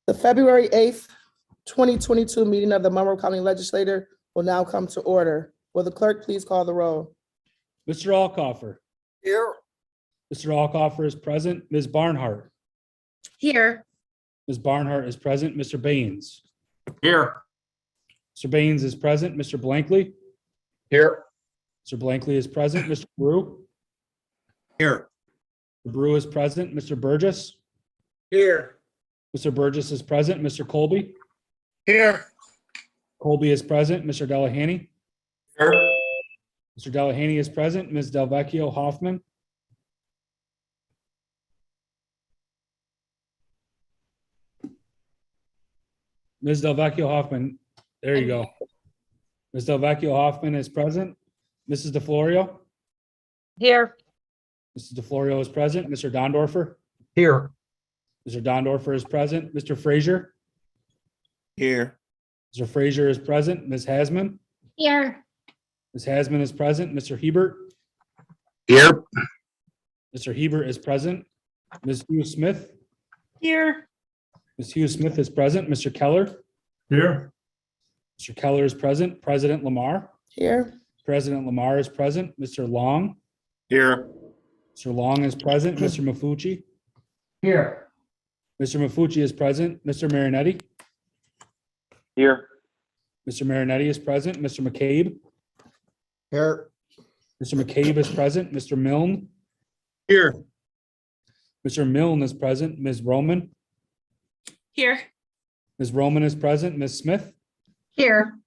The February 8th, 2022 meeting of the Monroe County Legislature will now come to order. Will the clerk please call the roll? Mr. Alcoffer. Here. Mr. Alcoffer is present. Ms. Barnhart. Here. Ms. Barnhart is present. Mr. Baines. Here. Mr. Baines is present. Mr. Blankley. Here. Mr. Blankley is present. Mr. Brew. Here. Mr. Brew is present. Mr. Burgess. Here. Mr. Burgess is present. Mr. Colby. Here. Colby is present. Mr. Delahanty. Here. Mr. Delahanty is present. Ms. Delvecchio Hoffman. Ms. Delvecchio Hoffman, there you go. Ms. Delvecchio Hoffman is present. Mrs. DeFlorio. Here. Mrs. DeFlorio is present. Mr. Dondorfer. Here. Mr. Dondorfer is present. Mr. Frazier. Here. Mr. Frazier is present. Ms. Hasman. Here. Ms. Hasman is present. Mr. Hebert. Here. Mr. Hebert is present. Ms. Hughes Smith. Here. Ms. Hughes Smith is present. Mr. Keller. Here. Mr. Keller is present. President Lamar. Here. President Lamar is present. Mr. Long. Here. Mr. Long is present. Mr. Mafucci. Here. Mr. Mafucci is present. Mr. Marinetti. Here. Mr. Marinetti is present. Mr. McCabe. Here. Mr. McCabe is present. Mr. Milne. Here. Mr. Milne is present. Ms. Roman. Here. Ms. Roman is present. Ms. Smith. Here.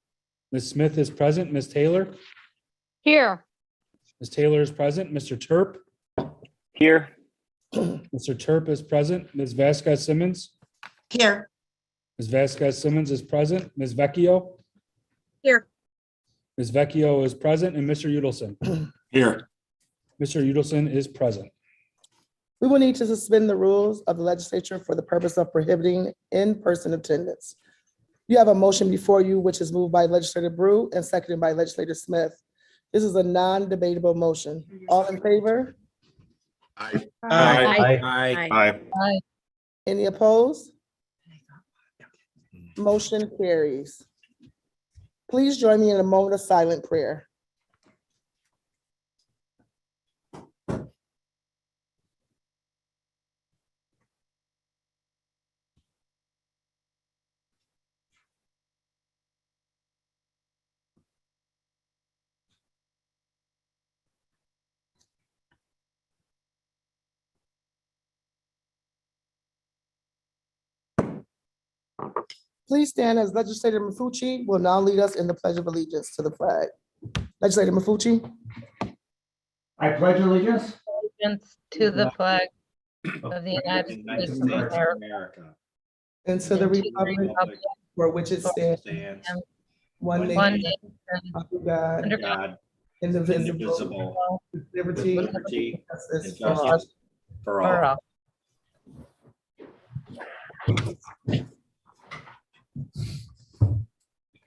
Ms. Smith is present. Ms. Taylor. Here. Ms. Taylor is present. Mr. Terp. Here. Mr. Terp is present. Ms. Vasquez Simmons. Here. Ms. Vasquez Simmons is present. Ms. Vecchio. Here. Ms. Vecchio is present. And Mr. Udelson. Here. Mr. Udelson is present. We will need to suspend the rules of the legislature for the purpose of prohibiting in-person attendance. You have a motion before you, which is moved by Legislator Brew and seconded by Legislator Smith. This is a non-debatable motion. All in favor? Aye. Aye. Aye. Any opposed? Motion carries. Please join me in a moment of silent prayer. Please stand as Legislator Mafucci will now lead us in the Pledge of Allegiance to the flag. Legislator Mafucci. I pledge allegiance Allegiance to the flag of the United States of America. And to the and to the republic republic for which it stands, stands one One nation, nation, under God, under God, indivisible, indivisible, with liberty, with and liberty justice and for all. justice for for all. all.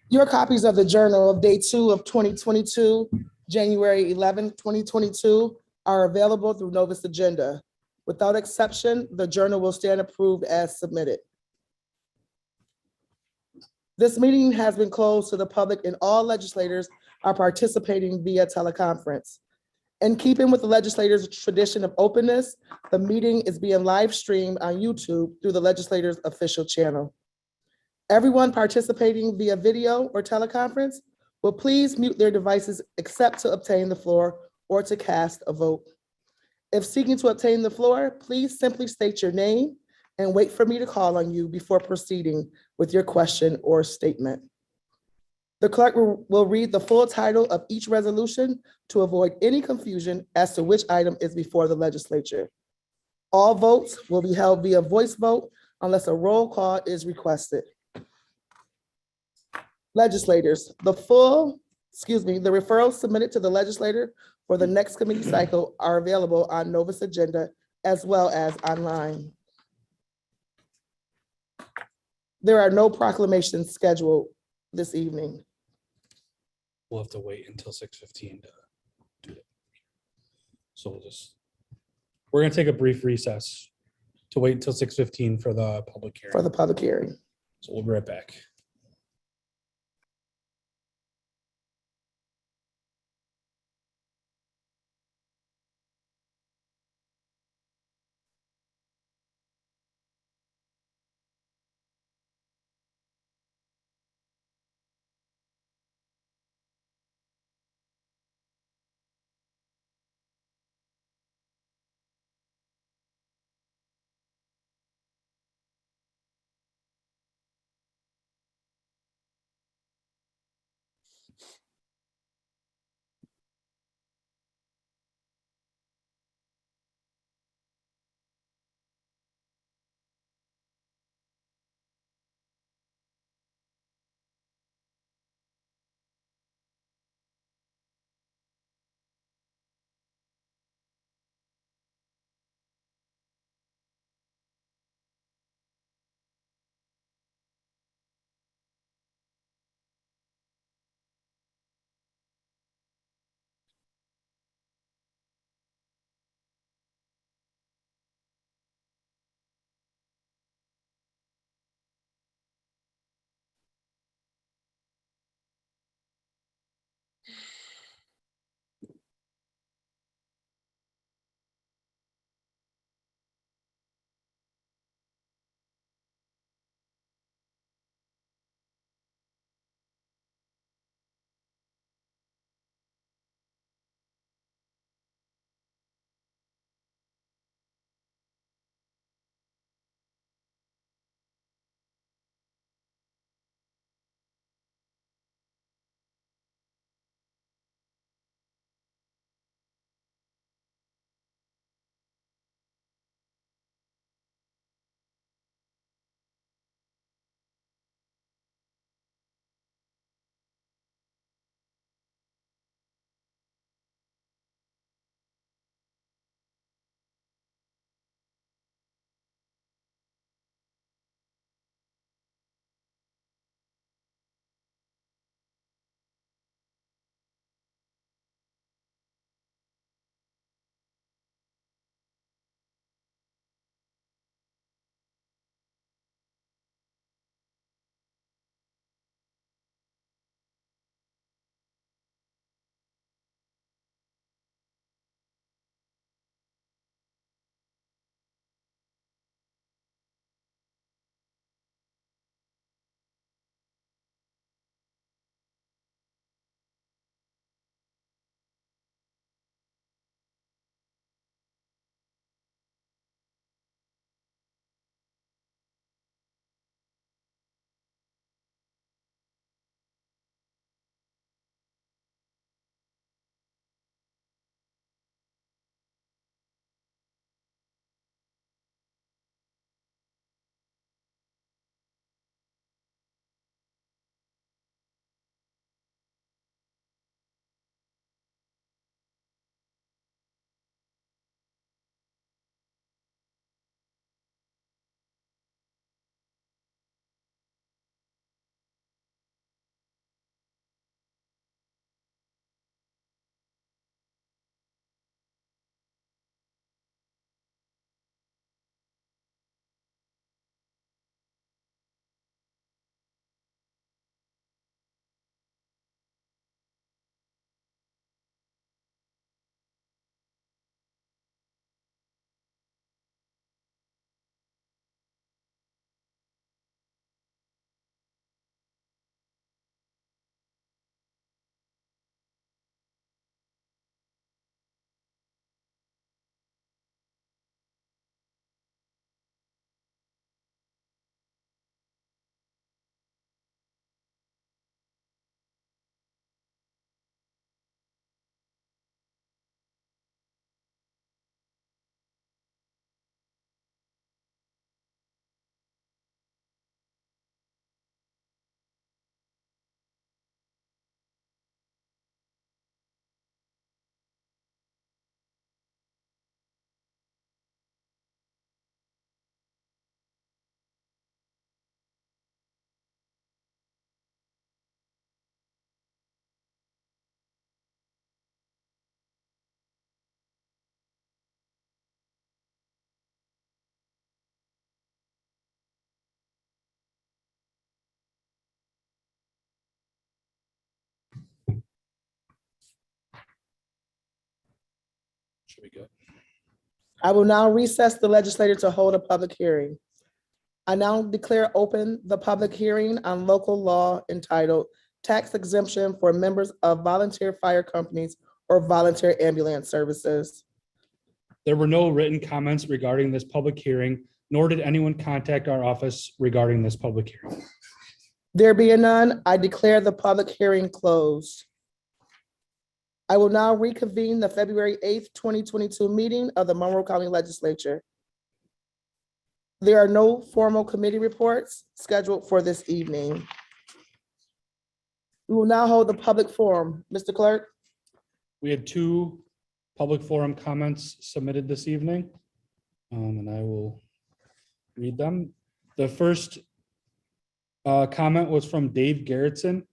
Your copies of the Journal of Day 2 of 2022, January 11, 2022, are available through Novus Agenda. Without exception, the journal will stand approved as submitted. This meeting has been closed to the public and all legislators are participating via teleconference. In keeping with the legislators' tradition of openness, the meeting is being live streamed on YouTube through the legislators' official channel. Everyone participating via video or teleconference will please mute their devices except to obtain the floor or to cast a vote. If seeking to obtain the floor, please simply state your name and wait for me to call on you before proceeding with your question or statement. The clerk will read the full title of each resolution to avoid any confusion as to which item is before the legislature. All votes will be held via voice vote unless a roll call is requested. Legislators, the referrals submitted to the legislator for the next committee cycle are available on Novus Agenda as well as online. There are no proclamations scheduled this evening. We'll have to wait until 6:15 to do it. So we're gonna take a brief recess to wait until 6:15 for the public for hearing. the public hearing. So we'll be right back. Should be good. I will now recess the legislature to hold a public hearing. I now declare open the public hearing on local law entitled Tax Exemption for Members of Volunteer Fire Companies or Volunteer Ambulance Services. There were no written comments regarding this public hearing, nor did anyone contact our office regarding this public hearing. There being none, I declare the public hearing closed. I will now reconvene the February 8th, 2022 meeting of the Monroe County Legislature. There are no formal committee reports scheduled for this evening. We will now hold the public forum. Mr. Clerk? We had 2 public forum comments submitted this evening, and I will read them. The first comment was from Dave Garrettson.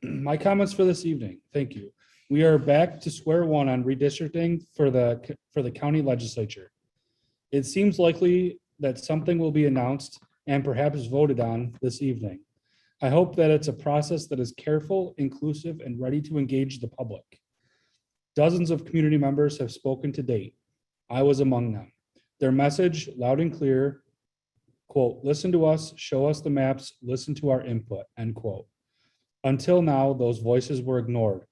My comments for this evening. Thank you. We are back to square one on redistricting for the county legislature. It seems likely that something will be announced and perhaps voted on this evening. I hope that it's a process that is careful, inclusive, and ready to engage the public. Dozens of community members have spoken to date. I was among them. Their message, loud and clear, quote, listen to us, show us the maps, listen to our input, end quote. Until now, those voices were ignored.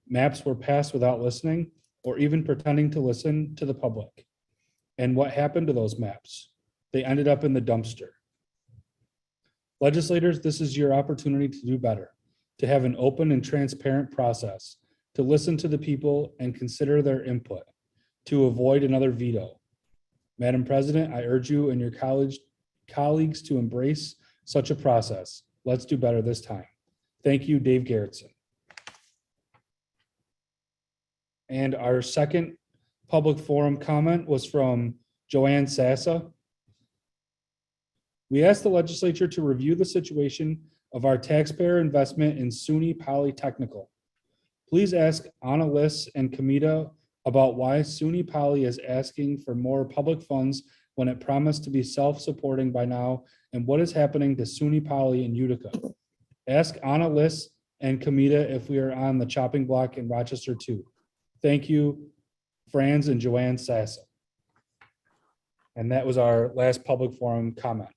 Maps were passed without listening or even pretending to listen to the public. And what happened to those maps? They ended up in the dumpster. Legislators, this is your opportunity to do better, to have an open and transparent process, to listen to the people and consider their input, to avoid another veto. Madam President, I urge you and your colleagues to embrace such a process. Let's do better this time. Thank you, Dave Garrettson. And our second public forum comment was from Joanne Sassa. We asked the legislature to review the situation of our taxpayer investment in SUNY Polytechnical. Please ask Anna Liss and Kamita about why SUNY Poly is asking for more public funds when it promised to be self-supporting by now, and what is happening to SUNY Poly in Utica. Ask Anna Liss and Kamita if we are on the chopping block in Rochester too. Thank you, Franz and Joanne Sassa. And that was our last public forum comment.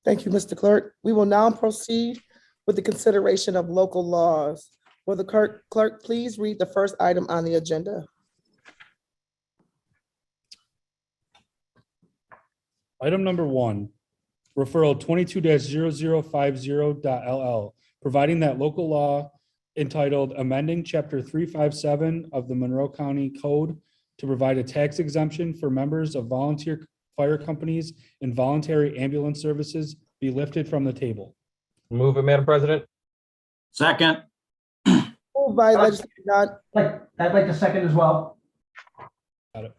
Thank you, Mr. Clerk. We will now proceed with the consideration of local laws. Will the clerk please read the first item on the agenda? Item number 1, referral 22-0050.LL, providing that local law entitled amending chapter 357 of the Monroe County Code to provide a tax exemption for members of volunteer fire companies and voluntary ambulance services be lifted from the table. Move it, Madam President. Second. Moved by legislator Don, I'd like to second as well. Got it.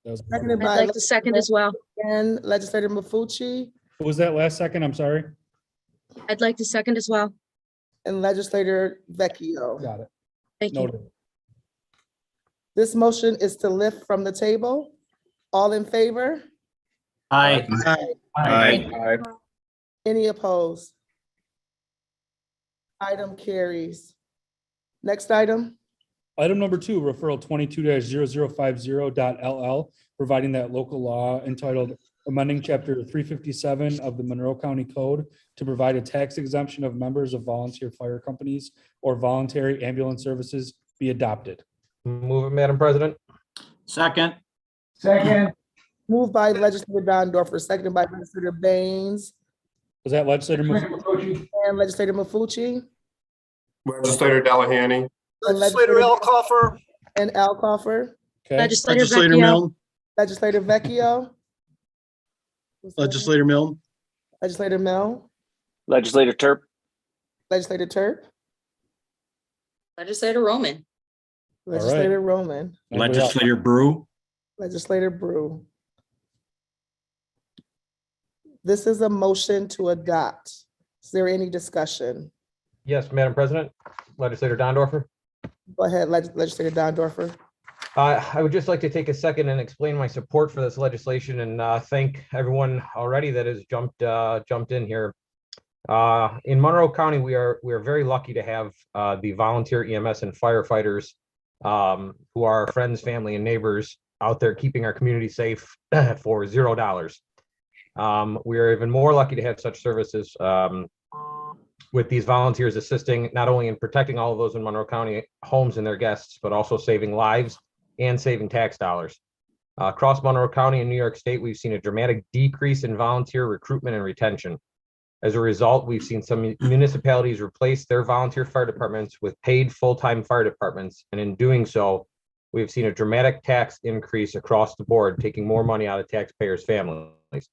That was, seconded I'd by like to second as well. and legislator Mafucci what was that last second? I'm sorry. I'd like to second as well. and legislator Vecchio. Got it. Thank you. Noted. This motion is to lift from the table. All in favor? Aye. Aye. Any opposed? Item carries. Next item. Item number 2, referral 22-0050.LL, providing that local law entitled amending chapter 357 of the Monroe County Code to provide a tax exemption of members of volunteer fire companies or voluntary ambulance services be adopted. Move it, Madam President. Second. Second. Moved by legislator Dondorfer, seconded by legislator Baines Was that legislator? and legislator Mafucci. Legislator Delahanty. And Legislator Alcoffer, And Alcoffer, Okay, Legislator Legislator Vecchio. Milne, legislator Vecchio. Legislator Milne, Legislator Mel, Legislator Turp. legislator Turp, Legislator Roman. right. legislator Roman, Anybody else? Legislator Brew. legislator Brew. This is a motion to adopt. Is there any discussion? Yes, Madam President. Legislator Dondorfer. Go ahead, legislator Dondorfer. I would just like to take a second and explain my support for this legislation and thank everyone already that has jumped in here. In Monroe County, we are very lucky to have the volunteer EMS and firefighters who are our friends, family, and neighbors out there keeping our community safe for $0. We are even more lucky to have such services with these volunteers assisting not only in protecting all of those in Monroe County homes and their guests, but also saving lives and saving tax dollars. Across Monroe County and New York State, we've seen a dramatic decrease in volunteer recruitment and retention. As a result, we've seen some municipalities replace their volunteer fire departments with paid full-time fire departments. And in doing so, we've seen a dramatic tax increase across the board, taking more money out of taxpayers' families.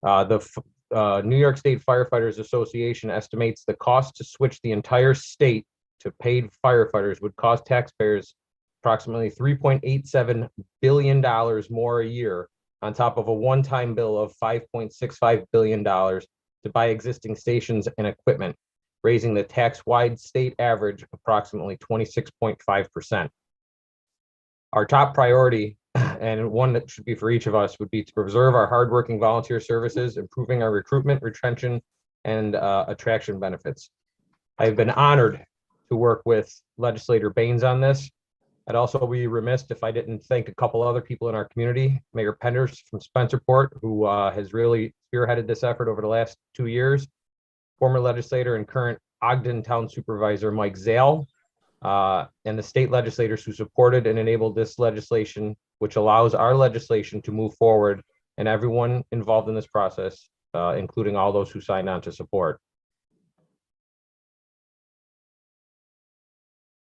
The New York State Firefighters Association estimates the cost to switch the entire state to paid firefighters would cost taxpayers approximately $3.87 billion more a year, on top of a one-time bill of $5.65 billion to buy existing stations and equipment, raising the tax-wide state average approximately 26.5%. Our top priority, and one that should be for each of us, would be to preserve our hardworking volunteer services, improving our recruitment, retention, and attraction benefits. I've been honored to work with Legislator Baines on this. I'd also be remiss if I didn't thank a couple other people in our community. Mayor Penders from Spencerport, who has really spearheaded this effort over the last 2 years. Former legislator and current Ogden Town Supervisor Mike Zale, and the state legislators who supported and enabled this legislation, which allows our legislation to move forward, and everyone involved in this process, including all those who signed on to support.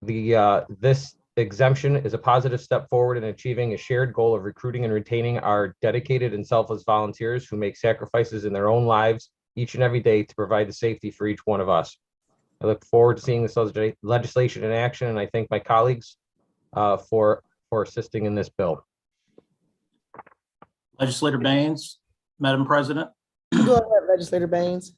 This exemption is a positive step forward in achieving a shared goal of recruiting and retaining our dedicated and selfless volunteers who make sacrifices in their own lives each and every day to provide the safety for each one of us. I look forward to seeing this legislation in action, and I thank my colleagues for assisting in this bill. Legislator Baines, Madam President. Go ahead, Legislator Baines.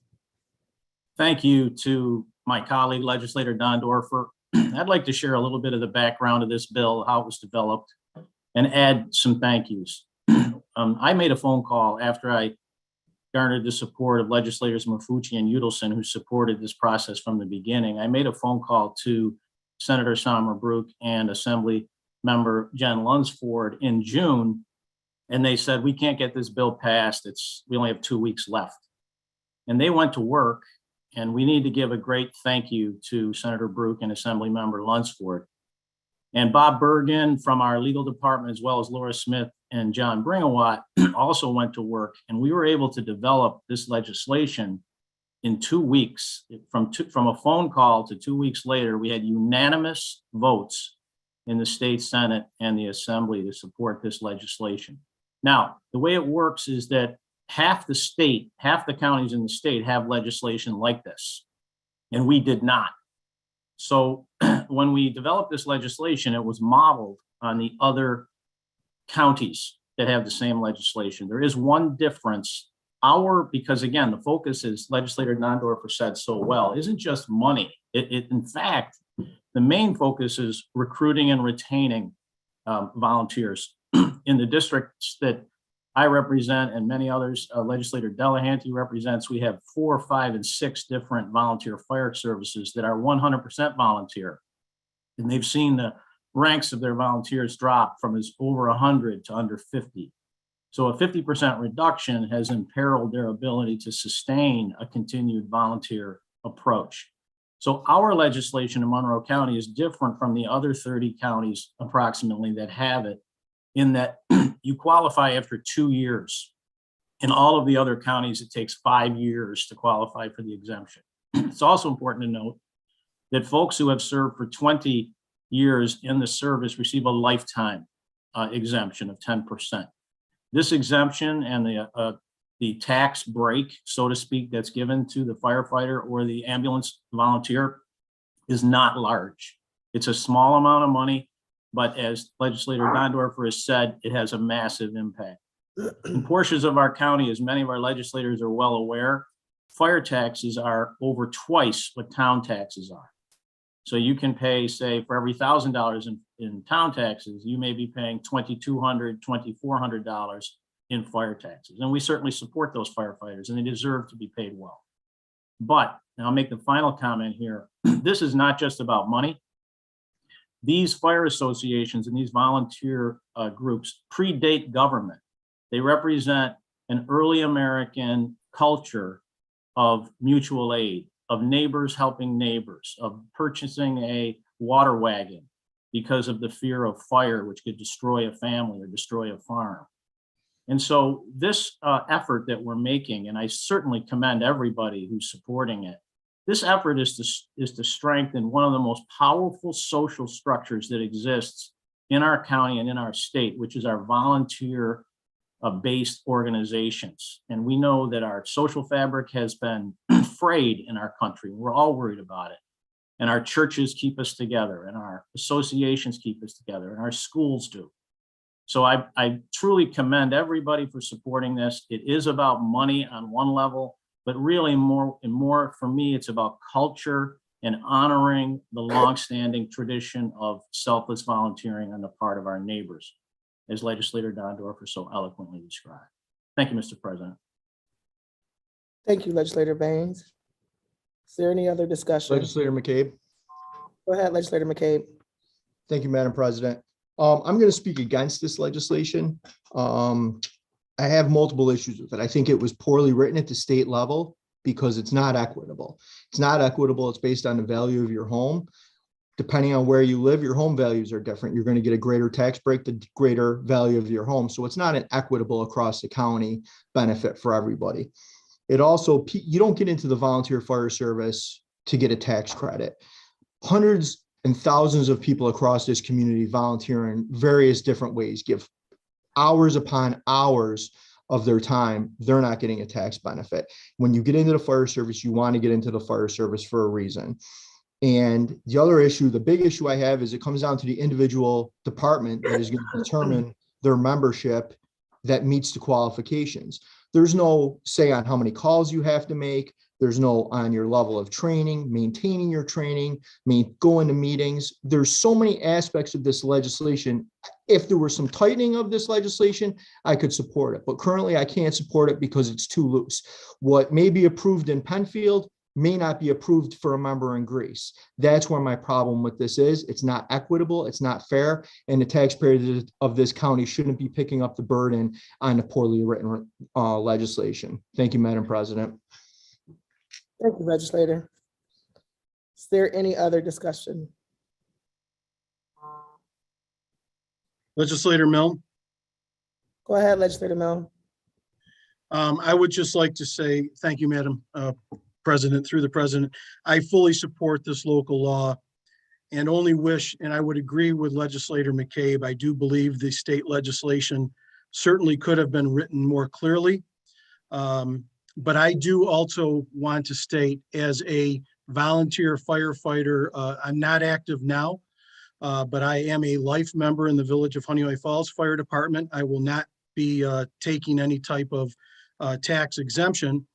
Thank you to my colleague, Legislator Dondorfer. I'd like to share a little bit of the background of this bill, how it was developed, and add some thank yous. I made a phone call after I garnered the support of legislators Mafucci and Udelson, who supported this process from the beginning. I made a phone call to Senator Sommer-Brook and Assembly Member Jen Lunsford in June, and they said, we can't get this bill passed. We only have 2 weeks left. And they went to work, and we need to give a great thank you to Senator Brook and Assembly Member Lunsford. And Bob Bergen from our legal department, as well as Laura Smith and John Bringawat, also went to work, and we were able to develop this legislation in 2 weeks. From a phone call to 2 weeks later, we had unanimous votes in the state Senate and the Assembly to support this legislation. Now, the way it works is that half the counties in the state have legislation like this, and we did not. So when we developed this legislation, it was modeled on the other counties that have the same legislation. There is one difference. Because again, the focus, is Legislator Dondorfer said so well, isn't just money. In fact, the main focus is recruiting and retaining volunteers. In the districts that I represent and many others, Legislator Delahanty represents, we have 4, 5, and 6 different volunteer fire services that are 100% volunteer. And they've seen the ranks of their volunteers drop from as over 100 to under 50. So a 50% reduction has imperiled their ability to sustain a continued volunteer approach. So our legislation in Monroe County is different from the other 30 counties approximately that have it, in that you qualify after 2 years. In all of the other counties, it takes 5 years to qualify for the exemption. It's also important to note that folks who have served for 20 years in the service receive a lifetime exemption of 10%. This exemption and the tax break, so to speak, that's given to the firefighter or the ambulance volunteer is not large. It's a small amount of money, but as Legislator Dondorfer has said, it has a massive impact. In portions of our county, as many of our legislators are well aware, fire taxes are over twice what town taxes are. So you can pay, say, for every $1,000 in town taxes, you may be paying $2,200, $2,400 in fire taxes. And we certainly support those firefighters, and they deserve to be paid well. But, and I'll make the final comment here, this is not just about money. these fire associations and these volunteer groups predate government. They represent an early American culture of mutual aid, of neighbors helping neighbors, of purchasing a water wagon because of the fear of fire, which could destroy a family or destroy a farm. And so this effort that we're making, and I certainly commend everybody who's supporting it, this effort is to strengthen one of the most powerful social structures that exists in our county and in our state, which is our volunteer based organizations. And we know that our social fabric has been frayed in our country. We're all worried about it. And our churches keep us together, and our associations keep us together, and our schools do. So I truly commend everybody for supporting this. It is about money on one level, but really more for me, it's about culture and honoring the longstanding tradition of selfless volunteering on the part of our neighbors, as Legislator Dondorfer so eloquently described. Thank you, Mr. President. Thank you, Legislator Baines. Is there any other discussion? Legislator McCabe. Go ahead, Legislator McCabe. Thank you, Madam President. I'm going to speak against this legislation. I have multiple issues with it. I think it was poorly written at the state level because it's not equitable. It's not equitable. It's based on the value of your home. Depending on where you live, your home values are different. You're going to get a greater tax break, the greater value of your home. So it's not an equitable across the county benefit for everybody. It also, you don't get into the volunteer fire service to get a tax credit. Hundreds and thousands of people across this community volunteer in various different ways, give hours upon hours of their time. They're not getting a tax benefit. When you get into the fire service, you want to get into the fire service for a reason. And the other issue, the big issue I have is it comes down to the individual department that is going to determine their membership that meets the qualifications. There's no say on how many calls you have to make. There's no on your level of training, maintaining your training, going to meetings. There's so many aspects of this legislation. If there were some tightening of this legislation, I could support it. But currently I can't support it because it's too loose. What may be approved in Penfield may not be approved for a member in Greece. That's where my problem with this is. It's not equitable, it's not fair, and the taxpayers of this county shouldn't be picking up the burden on the poorly written legislation. Thank you, Madam President. Thank you, Legislator. Is there any other discussion? Legislator Mill. Go ahead, Legislator Mill. I would just like to say thank you, Madam President, through the President. I fully support this local law and only wish, and I would agree with Legislator McCabe, I do believe the state legislation certainly could have been written more clearly. But I do also want to state, as a volunteer firefighter, I'm not active now, but I am a life member in the Village of Honeoye Falls Fire Department. I will not be taking any type of tax exemption.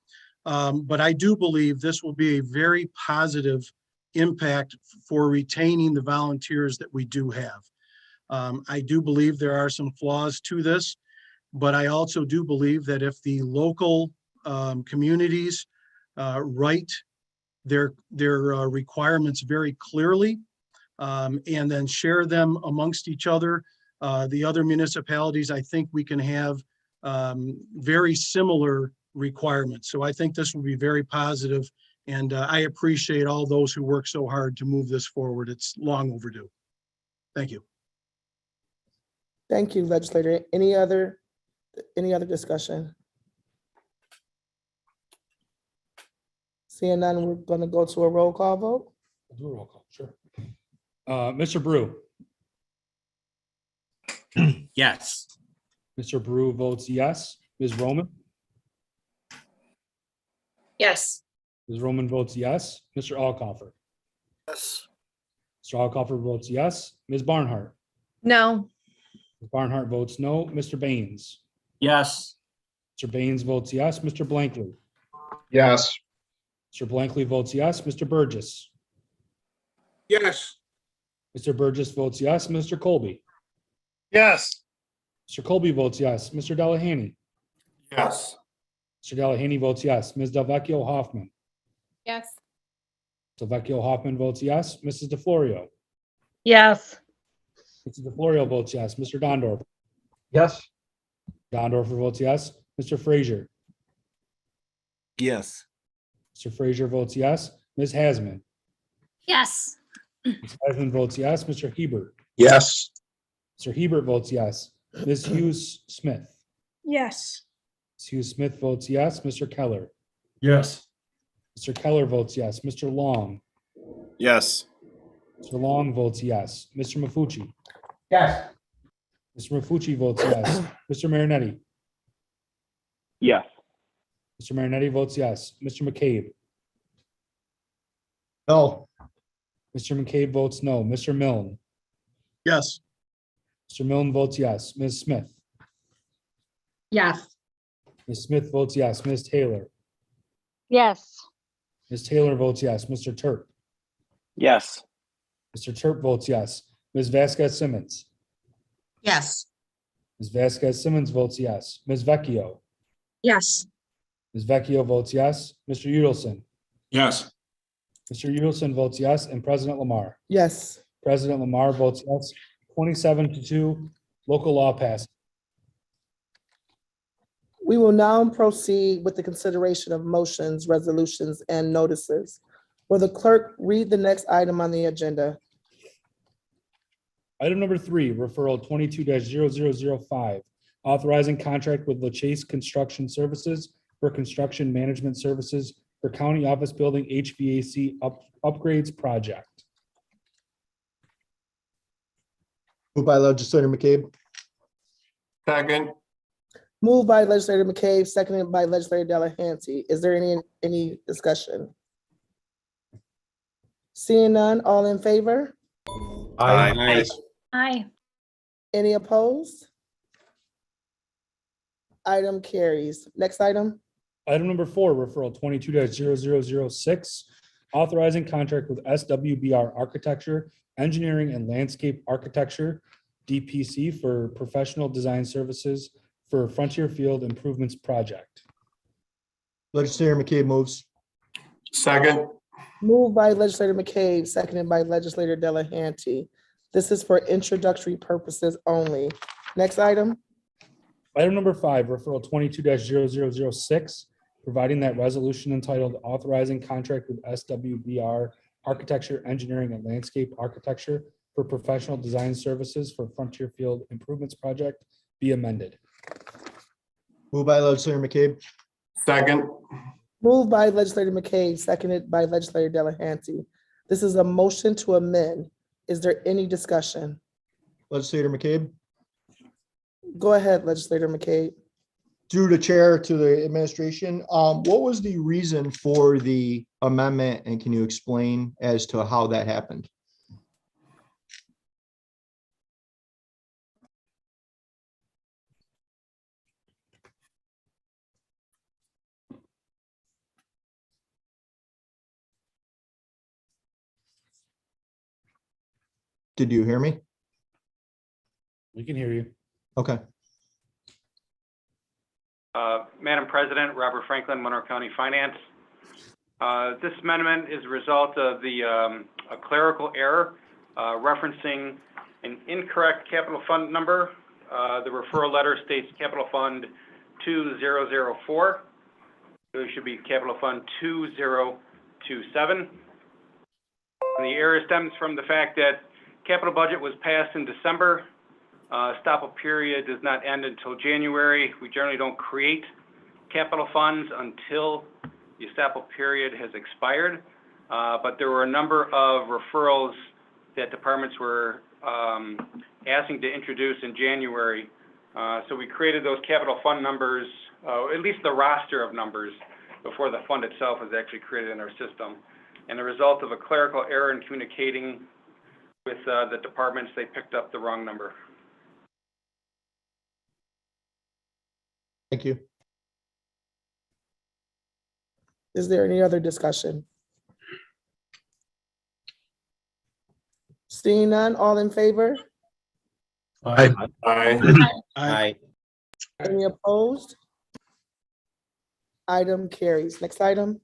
But I do believe this will be a very positive impact for retaining the volunteers that we do have. I do believe there are some flaws to this, but I also do believe that if the local communities write their requirements very clearly and then share them amongst each other, the other municipalities, I think we can have very similar requirements. So I think this will be very positive, and I appreciate all those who work so hard to move this forward. It's long overdue. Thank you. Thank you, Legislator. Any other discussion? Seeing none, we're going to go to a roll call vote. We'll do a roll call, sure. Mr. Brew. Yes. Mr. Brew votes yes. Ms. Roman? Yes. Ms. Roman votes yes. Mr. Alcoffer? Yes. Mr. Alcoffer votes yes. Ms. Barnhart? No. Ms. Barnhart votes no. Mr. Baines? Yes. Mr. Baines votes yes. Mr. Blankley? Yes. Mr. Blankley votes yes. Mr. Burgess? Yes. Mr. Burgess votes yes. Mr. Colby? Yes. Mr. Colby votes yes. Mr. Delahanty? Yes. Mr. Delahanty votes yes. Ms. Delvecchio Hoffman? Yes. Delvecchio Hoffman votes yes. Mrs. DeFlorio? Yes. Mr. DeFlorio votes yes. Mr. Dondorf. Yes. Dondorfer votes yes. Mr. Frazier. Yes. Mr. Frazier votes yes. Ms. Hasman. Yes. Ms. Hasman votes yes. Mr. Hebert. Yes. Mr. Hebert votes yes. Ms. Hughes Smith. Yes. Ms. Hughes Smith votes yes. Mr. Keller. Yes. Mr. Keller votes yes. Mr. Long. Yes. Mr. Long votes yes. Mr. Mafucci. Yes. Mr. Mafucci votes yes. Mr. Marinetti. Yes. Mr. Marinetti votes yes. Mr. McCabe. No. Mr. McCabe votes no. Mr. Milne. Yes. Mr. Milne votes yes. Ms. Smith. Yes. Ms. Smith votes yes. Ms. Taylor. Yes. Ms. Taylor votes yes. Mr. Turp. Yes. Mr. Turp votes yes. Ms. Vasquez Simmons. Yes. Ms. Vasquez Simmons votes yes. Ms. Vecchio. Yes. Ms. Vecchio votes yes. Mr. Udelson. Yes. Mr. Udelson votes yes. And President Lamar. Yes. President Lamar votes yes. 27-2. Local law passed. We will now proceed with the consideration of motions, resolutions, and notices. Will the clerk read the next item on the agenda? Item number 3, referral 22-0005, authorizing contract with LaChase Construction Services for construction management services for county office building HVAC upgrades project. Moved by legislator McCabe. Second. Moved by legislator McCabe, seconded by legislator Delahanty. Is there any discussion? Seeing none, all in favor? Aye. Aye. Any opposed? Item carries. Next item? Item number 4, referral 22-0006, authorizing contract with SWBR Architecture, Engineering and Landscape Architecture, DPC, for professional design services for Frontier Field Improvements Project. Legislator McCabe moves. Second. Moved by legislator McCabe, seconded by legislator Delahanty. This is for introductory purposes only. Next item? Item number 5, referral 22-0006, providing that resolution entitled authorizing contract with SWBR Architecture, Engineering, and Landscape Architecture for professional design services for Frontier Field Improvements Project be amended. Moved by legislator McCabe. Second. Moved by legislator McCabe, seconded by legislator Delahanty. This is a motion to amend. Is there any discussion? Legislator McCabe. Go ahead, legislator McCabe. Through the chair to the administration, what was the reason for the amendment, and can you explain as to how that happened? Did you hear me? We can hear you. Okay. Madam President, Robert Franklin, Monroe County Finance. This amendment is a result of a clerical error referencing an incorrect capital fund number. The referral letter states capital fund 2004. So it should be capital fund 2027. And the error stems from the fact that capital budget was passed in December. Stop-up period does not end until January. We generally don't create capital funds until the stop-up period has expired. But there were a number of referrals that departments were asking to introduce in January. So we created those capital fund numbers, at least the roster of numbers, before the fund itself was actually created in our system. And the result of a clerical error in communicating with the departments, they picked up the wrong number. Thank you. Is there any other discussion? Seeing none, all in favor? Aye. Aye. Any opposed? Item carries. Next item?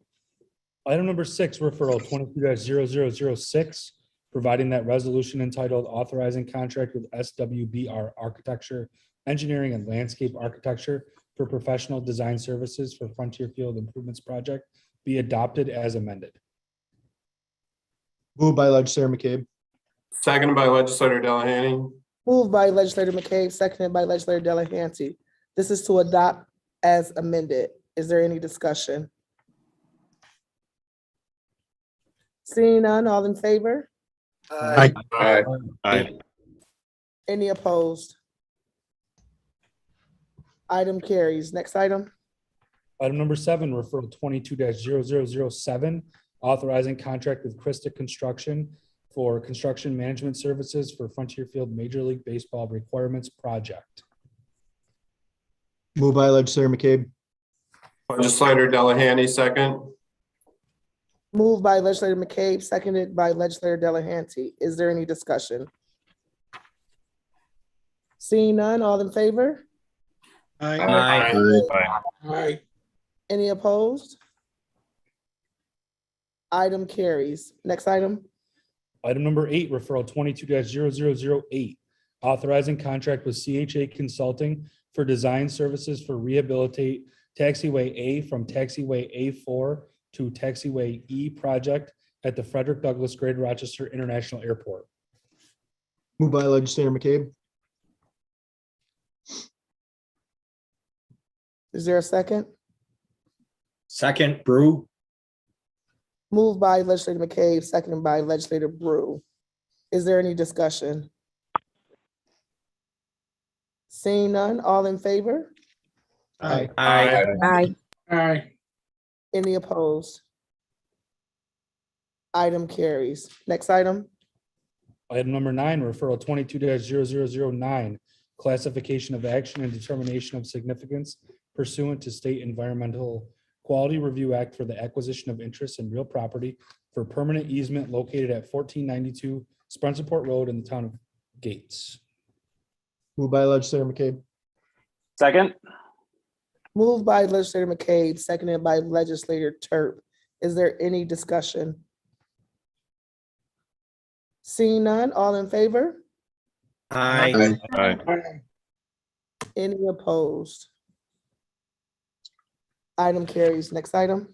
Item number 6, referral 22-0006, providing that resolution entitled Authorizing Contract with SWBR Architecture, Engineering and Landscape Architecture for Professional Design Services for Frontier Field Improvements Project be adopted as amended. Moved by legislator McCabe. Seconded by legislator Delahanty. Moved by legislator McCabe, seconded by legislator Delahanty. This is to adopt as amended. Is there any discussion? Seeing none, all in favor? Aye. Aye. Any opposed? Item carries. Next item. Item number 7, referral 22-0007, authorizing contract with Krista Construction for construction management services for Frontier Field Major League Baseball Requirements Project. Moved by legislator McCabe. Legislator Delahanty, second. Moved by legislator McCabe, seconded by legislator Delahanty. Is there any discussion? Seeing none, all in favor? Aye. Any opposed? Item carries. Next item. Item number 8, referral 22-0008, authorizing contract with CHA Consulting for design services for rehabilitate taxiway A from taxiway A4 to taxiway E project at the Frederick Douglass Greater Rochester International Airport. Moved by legislator McCabe. Is there a second? Second, Brew. Moved by legislator McCabe, seconded by legislator Brew. Is there any discussion? Seeing none, all in favor? Aye. Aye. Any opposed? Item carries. Next item. Item number 9, referral 22-0009, classification of action and determination of significance pursuant to State Environmental Quality Review Act for the acquisition of interest in real property for permanent easement located at 1492 Spencerport Road in the town of Gates. Moved by legislator McCabe. Second. Moved by legislator McCabe, seconded by legislator Turp. Is there any discussion? Seeing none, all in favor? Aye. Any opposed? Item carries. Next item.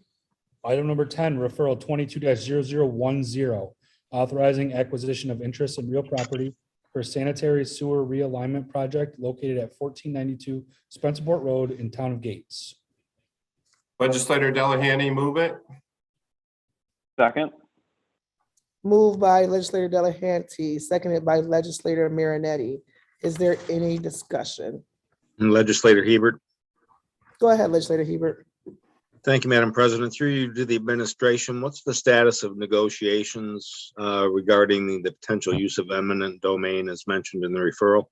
Item number 10, referral 22-0010, authorizing acquisition of interest in real property for sanitary sewer realignment project located at 1492 Spencerport Road in town of Gates. Legislator Delahanty, move it. Second. Moved by legislator Delahanty, seconded by legislator Marinetti. Is there any discussion? Legislator Hebert. Go ahead, legislator Hebert. Thank you, Madam President. Through you to the administration, what's the status of negotiations regarding the potential use of eminent domain as mentioned in the referral?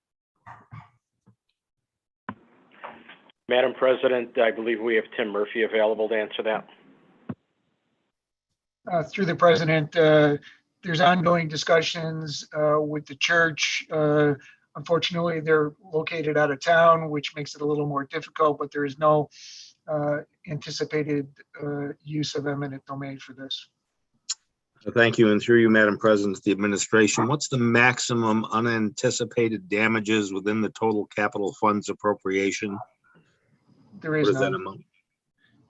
Madam President, I believe we have Tim Murphy available to answer that. Through the president, there's ongoing discussions with the church. Unfortunately, they're located out of town, which makes it a little more difficult, but there is no anticipated use of eminent domain for this. Thank you. And through you, Madam President, to the administration, what's the maximum unanticipated damages within the total capital funds appropriation? There What is is that none.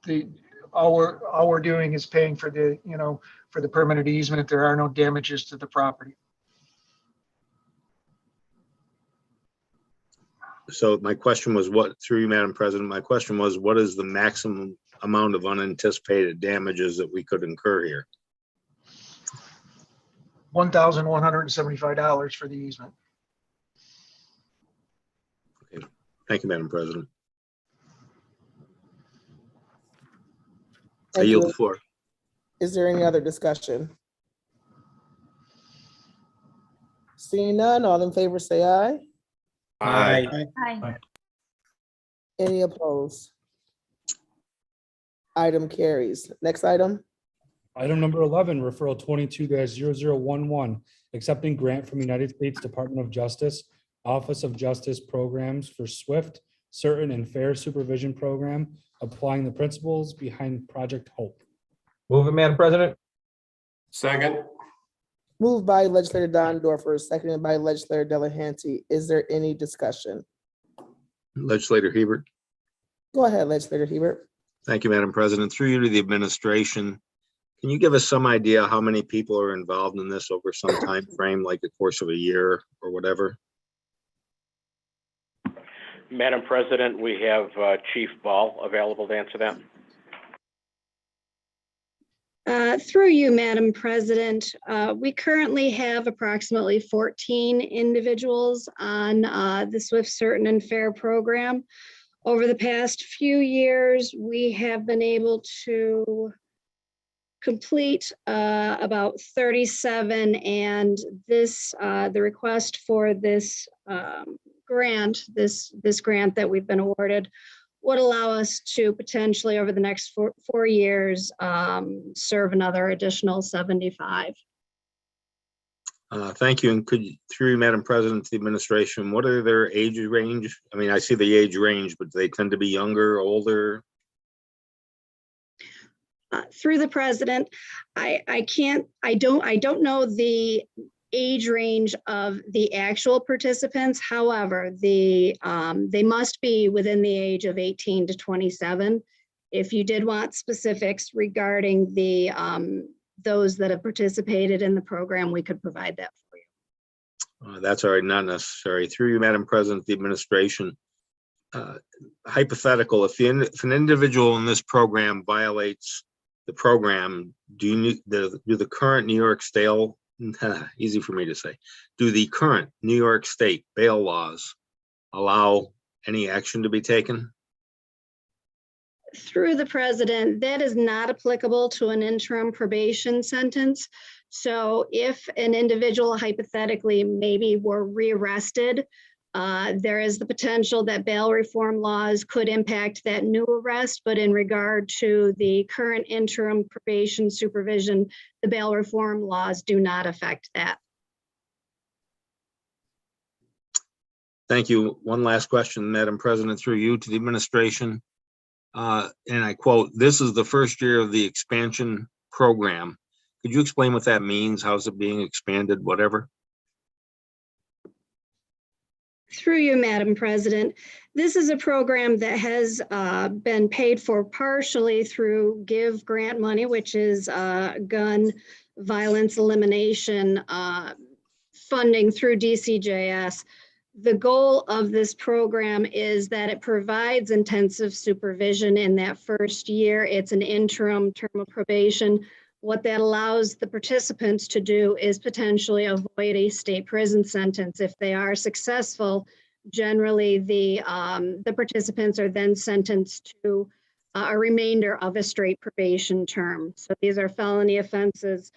amount? All we're doing is paying for the, for the permanent easement. There are no damages to the property. So my question was through you, Madam President, my question was, what is the maximum amount of unanticipated damages that we could incur here? $1,175 for the easement. Thank you, Madam President. I Thank yield you. the floor. Is there any other discussion? Seeing none, all in favor say aye. Aye. Any opposed? Item carries. Next item. Item number 11, referral 22-0011, accepting grant from United States Department of Justice, Office of Justice Programs for SWIFT, Certain and Fair Supervision Program, applying the principles behind Project Hope. Move it, Madam President. Second. Moved by legislator Don Dorfer, seconded by legislator Delahanty. Is there any discussion? Legislator Hebert. Go ahead, legislator Hebert. Thank you, Madam President. Through you to the administration, can you give us some idea how many people are involved in this over some time frame, like the course of a year or whatever? Madam President, we have Chief Ball available to answer that. Through you, Madam President, we currently have approximately 14 individuals on the Swift, Certain, and Fair program. Over the past few years, we have been able to complete about 37, and this the request for this grant, this grant that we've been awarded, would allow us to potentially over the next four years serve another additional 75. Thank you. And could you, through you, Madam President, to the administration, what are their age range? I mean, I see the age range, but do they tend to be younger, older? Through the president, I don't know the age range of the actual participants. However, they must be within the age of 18 to 27. If you did want specifics regarding the those that have participated in the program, we could provide that for you. That's all right, not necessary. Through you, Madam President, the administration, hypothetical, if an individual in this program violates the program, do the current New York State, easy for me to say, do the current New York State bail laws allow any action to be taken? Through the president, that is not applicable to an interim probation sentence. So if an individual hypothetically maybe were rearrested, there is the potential that bail reform laws could impact that new arrest, but in regard to the current interim probation supervision, the bail reform laws do not affect that. Thank you. One last question, Madam President, through you to the administration. And I quote, "This is the first year of the expansion program." Could you explain what that means? How's it being expanded, whatever? Through you, Madam President, this is a program that has been paid for partially through GIVE grant money, which is gun violence elimination funding through DCJS. The goal of this program is that it provides intensive supervision in that first year. It's an interim term of probation. What that allows the participants to do is potentially avoid a state prison sentence. If they are successful, generally the participants are then sentenced to a remainder of a straight probation term. So these are felony offenses.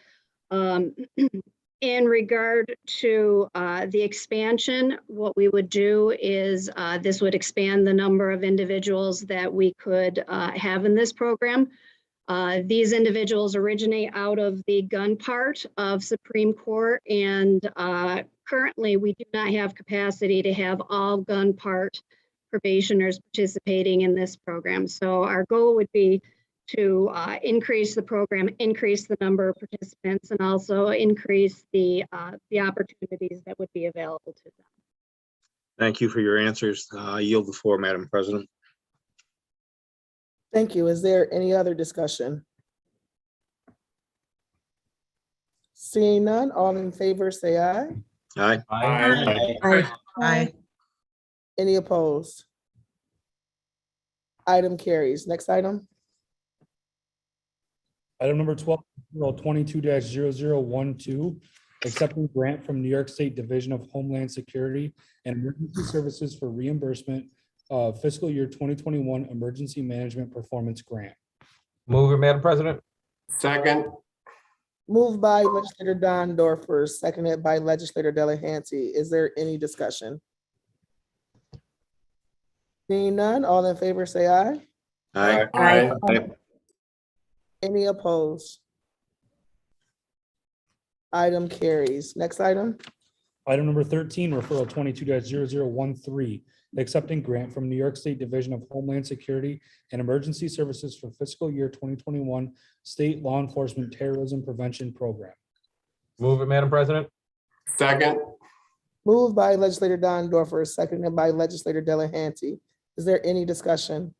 In regard to the expansion, what we would do is this would expand the number of individuals that we could have in this program. These individuals originate out of the gun part of Supreme Court, and currently we do not have capacity to have all gun part probationers participating in this program. So our goal would be to increase the program, increase the number of participants, and also increase the opportunities that would be available to them. Thank you for your answers. I yield the floor, Madam President. Thank you. Is there any other discussion? Seeing none, all in favor say aye. Aye. Aye. Any opposed? Item carries. Next item. Item number 12, 22-0012, accepting grant from New York State Division of Homeland Security and Emergency Services for reimbursement of fiscal year 2021 Emergency Management Performance Grant. Move it, Madam President. Second. Moved by legislator Don Dorfer, seconded by legislator Delahanty. Is there any discussion? Seeing none, all in favor say aye. Aye. Any opposed? Item carries. Next item. Item number 13, referral 22-0013, accepting grant from New York State Division of Homeland Security and Emergency Services for fiscal year 2021 State Law Enforcement Terrorism Prevention Program. Move it, Madam President. Second. Moved by legislator Dondorfer, seconded by legislator Delahanty. Is there any discussion?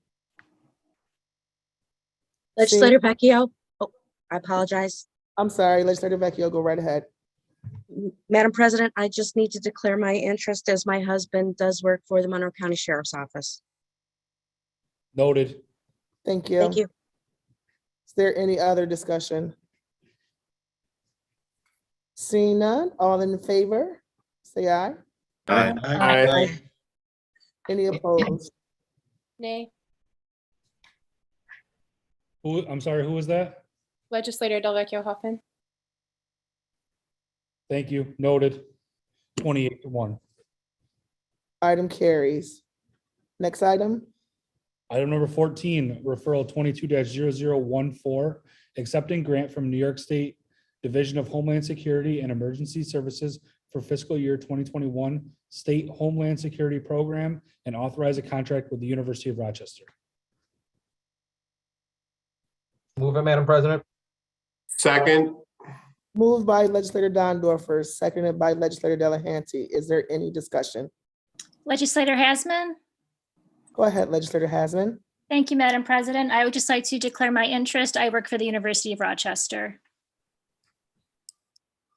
Legislator Vecchio. Oh, I apologize. I'm sorry, legislator Vecchio, go right ahead. Madam President, I just need to declare my interest as my husband does work for the Monroe County Sheriff's Office. Noted. Thank you. Thank you. Is there any other discussion? Seeing none, all in favor, say aye. Aye. Aye. Any opposed? Nay. I'm sorry, who was that? Legislator Delvecchio Huffman. Thank you. Noted. 28-1. Item carries. Next item, Item number 14, referral 22-0014, accepting grant from New York State Division of Homeland Security and Emergency Services for fiscal year 2021 State Homeland Security Program and authorize a contract with the University of Rochester. Move it, Madam President. Second. moved by legislator Dondorfer, seconded by legislator Delahanty. Is there any discussion? Legislator Hasman. Go ahead, legislator Hasman. Thank you, Madam President. I would just like to declare my interest. I work for the University of Rochester.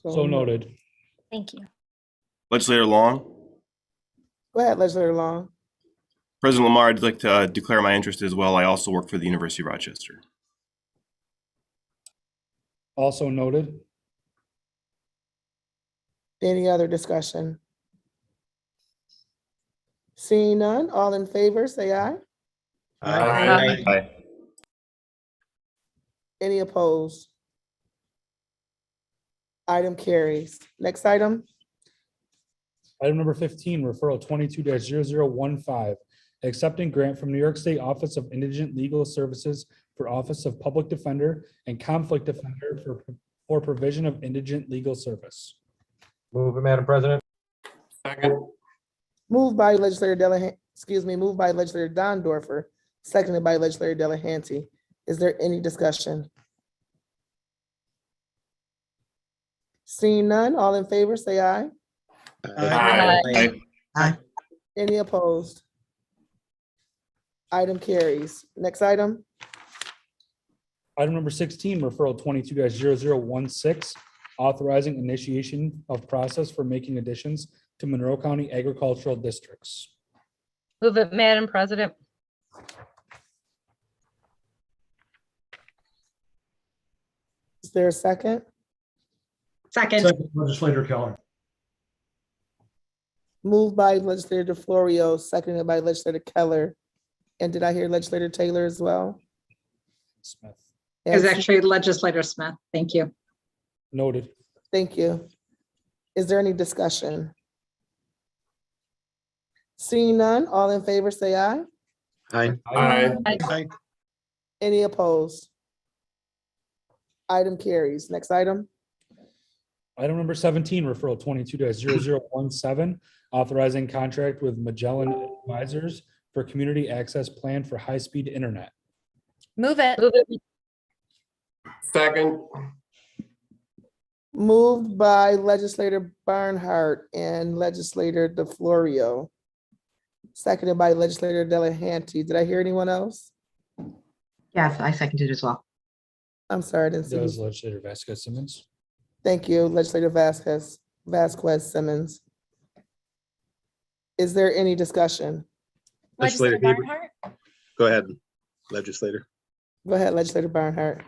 So noted. Thank you. Legislator Long. Go ahead, legislator Long. President Lamar, I'd like to declare my interest as well. I also work for the University of Rochester. Also noted. Any other discussion? Seeing none, all in favor, say aye. Aye. Any opposed? Item carries. Next item, Item number 15, referral 22-0015, accepting grant from New York State Office of Indigent Legal Services for Office of Public Defender and Conflict Defender for provision of indigent legal service. Move it, Madam President. Second. moved by legislator moved by legislator Dondorfer, seconded by legislator Delahanty. Is there any discussion? Seeing none, all in favor, say aye. Aye. Any opposed? Item carries. Next item, Item number 16, referral 22-0016, authorizing initiation of process for making additions to Monroe County agricultural districts. Move it, Madam President. is there a second? Second. Legislator Keller. Moved by legislator DeFlorio, seconded by legislator Keller. And did I hear legislator Taylor as well? Smith. It was Yes, actually legislator Smith. Thank you. Noted. thank you. Is there any discussion? Seeing none, all in favor, say aye. Aye. Aye. Any opposed? Item carries. Next item, Item number 17, referral 22-0017, authorizing contract with Magellan Advisors for community access plan for high-speed internet. Move it. Move it, Second. moved by legislator Barnhart and legislator DeFlorio, seconded by legislator Delahanty. Did I hear anyone else? Yes, I seconded as well. I'm sorry, I didn't see. That who- was legislator Vasquez Simmons. Thank you, legislator Vasquez Simmons. Is there any discussion? Legislator Legislator Hebert. Barnhart. Go ahead, legislator. Go ahead, legislator Barnhart.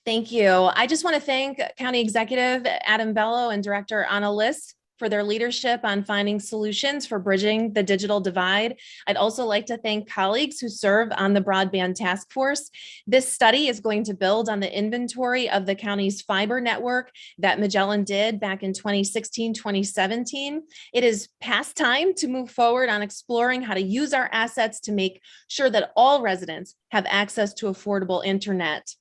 Thank you. I just want to thank County Executive Adam Bello and Director Anna List for their leadership on finding solutions for bridging the digital divide. I'd also like to thank colleagues who serve on the Broadband Task Force. This study is going to build on the inventory of the county's fiber network that Magellan did back in 2016, 2017. It is past time to move forward on exploring how to use our assets to make sure that all residents have access to affordable internet.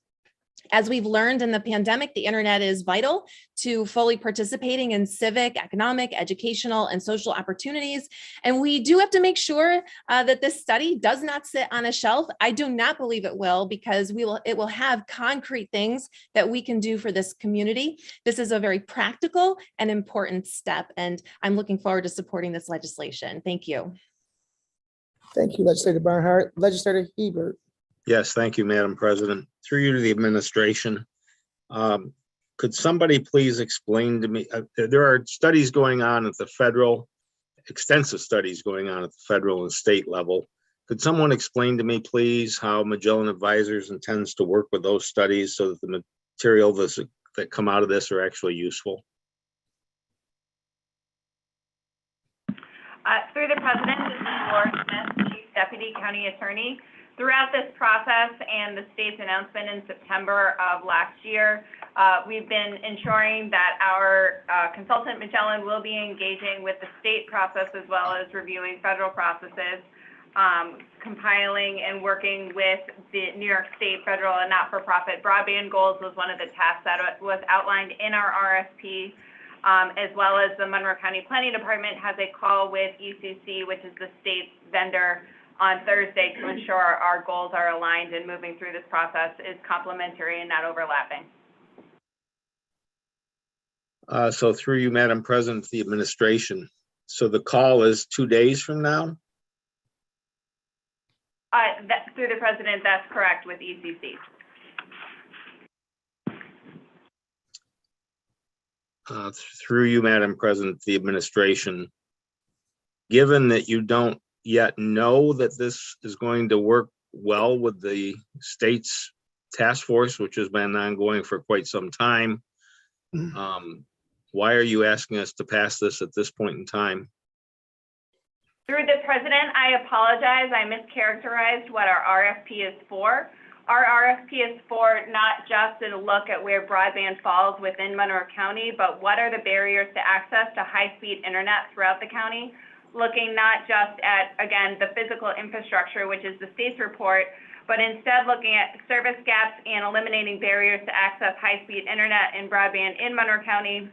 As we've learned in the pandemic, the internet is vital to fully participating in civic, economic, educational, and social opportunities. And we do have to make sure that this study does not sit on a shelf. I do not believe it will, because it will have concrete things that we can do for this community. This is a very practical and important step, and I'm looking forward to supporting this legislation. Thank you. Thank you, Legislator Barnhart. Legislator Hebert. Yes, thank you, Madam President. Through you to the administration. Could somebody please explain to me, there are studies going on at the federal, extensive studies going on at the federal and state level. Could someone explain to me, please, how Magellan Advisors intends to work with those studies so that the material that come out of this are actually useful? Through the President, this is Laura Smith, Chief Deputy County Attorney. Throughout this process and the state's announcement in September of last year, we've been ensuring that our consultant Magellan will be engaging with the state process as well as reviewing federal processes, compiling and working with the New York State federal and not-for-profit broadband goals was one of the tasks that was outlined in our RFP, as well as the Monroe County Planning Department has a call with ECC, which is the state's vendor, on Thursday to ensure our goals are aligned and moving through this process is complementary and not overlapping. So through you, Madam President, the administration. So the call is 2 days from now? Through the President, that's correct with ECC. Through you, Madam President, the administration. Given that you don't yet know that this is going to work well with the state's task force, which has been ongoing for quite some time, why are you asking us to pass this at this point in time? Through the President, I apologize. I mischaracterized what our RFP is for. Our RFP is for not just a look at where broadband falls within Monroe County, but what are the barriers to access to high-speed internet throughout the county, looking not just at, again, the physical infrastructure, which is the state's report, but instead looking at service gaps and eliminating barriers to access high-speed internet and broadband in Monroe County,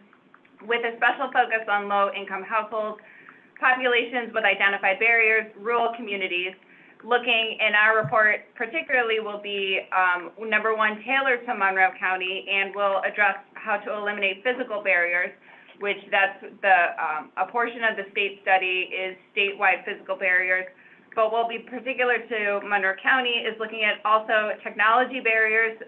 with a special focus on low-income households, populations with identified barriers, rural communities. Looking in our report particularly will be, number one, tailored to Monroe County, and will address how to eliminate physical barriers, which that's a portion of the state study is statewide physical barriers. But what will be particular to Monroe County is looking at also technology barriers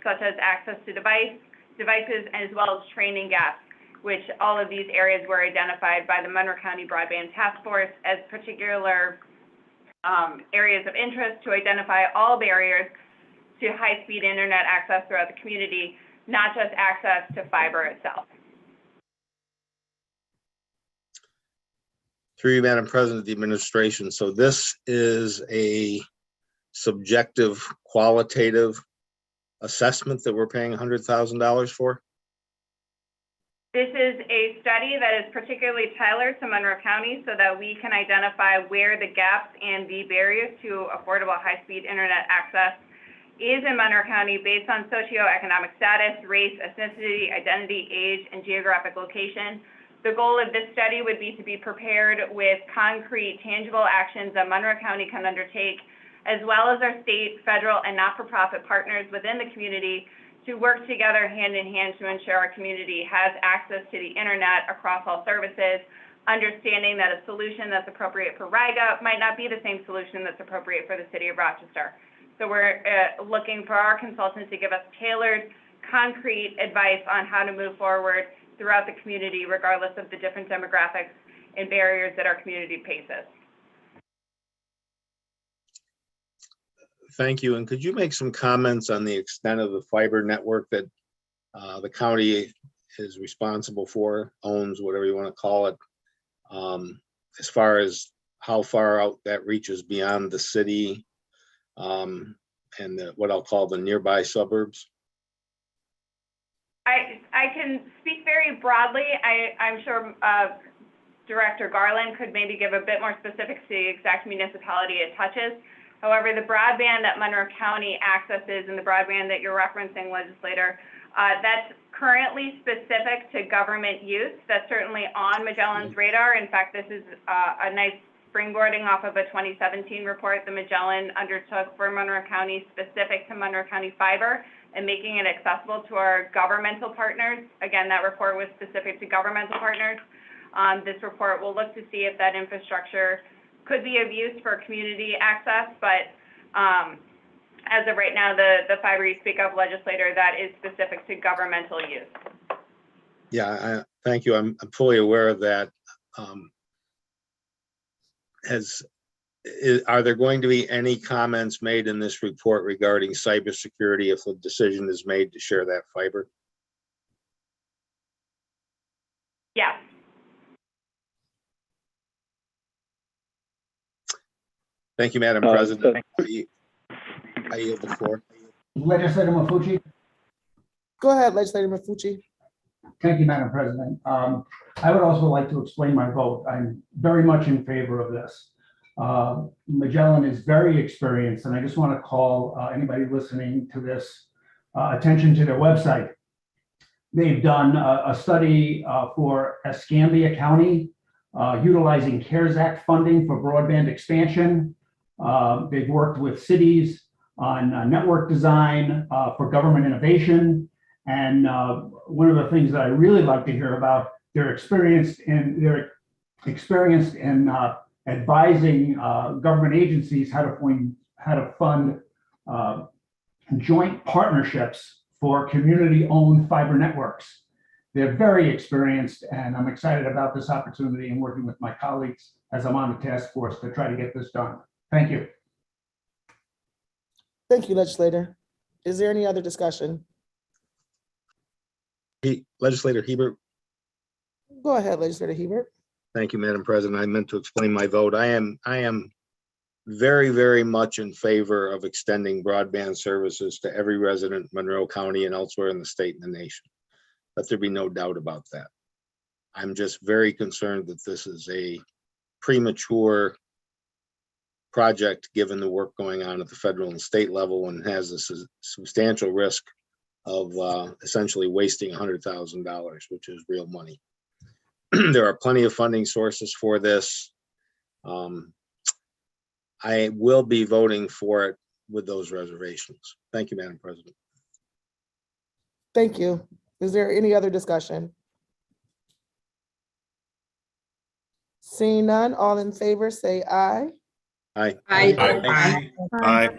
such as access to devices, as well as training gaps, which all of these areas were identified by the Monroe County Broadband Task Force as particular areas of interest to identify all barriers to high-speed internet access throughout the community, not just access to fiber itself. Through you, Madam President of the administration. So this is a subjective, qualitative assessment that we're paying $100,000 for? This is a study that is particularly tailored to Monroe County so that we can identify where the gaps and the barriers to affordable high-speed internet access is in Monroe County based on socioeconomic status, race, ethnicity, identity, age, and geographic location. The goal of this study would be to be prepared with concrete, tangible actions that Monroe County can undertake, as well as our state, federal, and not-for-profit partners within the community to work together hand in hand to ensure our community has access to the internet across all services, understanding that a solution that's appropriate for Riga might not be the same solution that's appropriate for the city of Rochester. So we're looking for our consultants to give us tailored, concrete advice on how to move forward throughout the community, regardless of the different demographics and barriers that our community faces. Thank you. And could you make some comments on the extent of the fiber network that the county is responsible for, owns, whatever you want to call it, as far as how far out that reaches beyond the city and what I'll call the nearby suburbs? I can speak very broadly. I'm sure Director Garland could maybe give a bit more specifics to the exact municipality it touches. However, the broadband that Monroe County accesses and the broadband that you're referencing, legislator, that's currently specific to government use. That's certainly on Magellan's radar. In fact, this is a nice springboarding off of a 2017 report that Magellan undertook for Monroe County specific to Monroe County fiber and making it accessible to our governmental partners. Again, that report was specific to governmental partners. This report will look to see if that infrastructure could be of use for community access, but as of right now, the fiber you speak of, legislator, that is specific to governmental use. Yeah, thank you. I'm fully aware of that. Are there going to be any comments made in this report regarding cybersecurity if the decision is made to share that fiber? Yes. Thank you, Madam President. I yield the floor. Legislator Mafucci. Go ahead, Legislator Mafucci. Thank you, Madam President. I would also like to explain my vote. I'm very much in favor of this. Magellan is very experienced, and I just want to call anybody listening to this attention to their website. They've done a study for Escambia County utilizing CARES Act funding for broadband expansion. They've worked with cities on network design for government innovation. And one of the things that I really like to hear about, they're experienced in advising government agencies how to fund joint partnerships for community-owned fiber networks. They're very experienced, and I'm excited about this opportunity and working with my colleagues as I'm on the task force to try to get this done. Thank you. Thank you, legislator. Is there any other discussion? Legislator Hebert. Go ahead, Legislator Hebert. Thank you, Madam President. I meant to explain my vote. I am very, very much in favor of extending broadband services to every resident in Monroe County and elsewhere in the state and the nation. Let there be no doubt about that. I'm just very concerned that this is a premature project, given the work going on at the federal and state level, and has a substantial risk of essentially wasting $100,000, which is real money. There are plenty of funding sources for this. I will be voting for it with those reservations. Thank you, Madam President. Thank you. Is there any other discussion? Seeing none, all in favor say aye. Aye. Aye. Aye.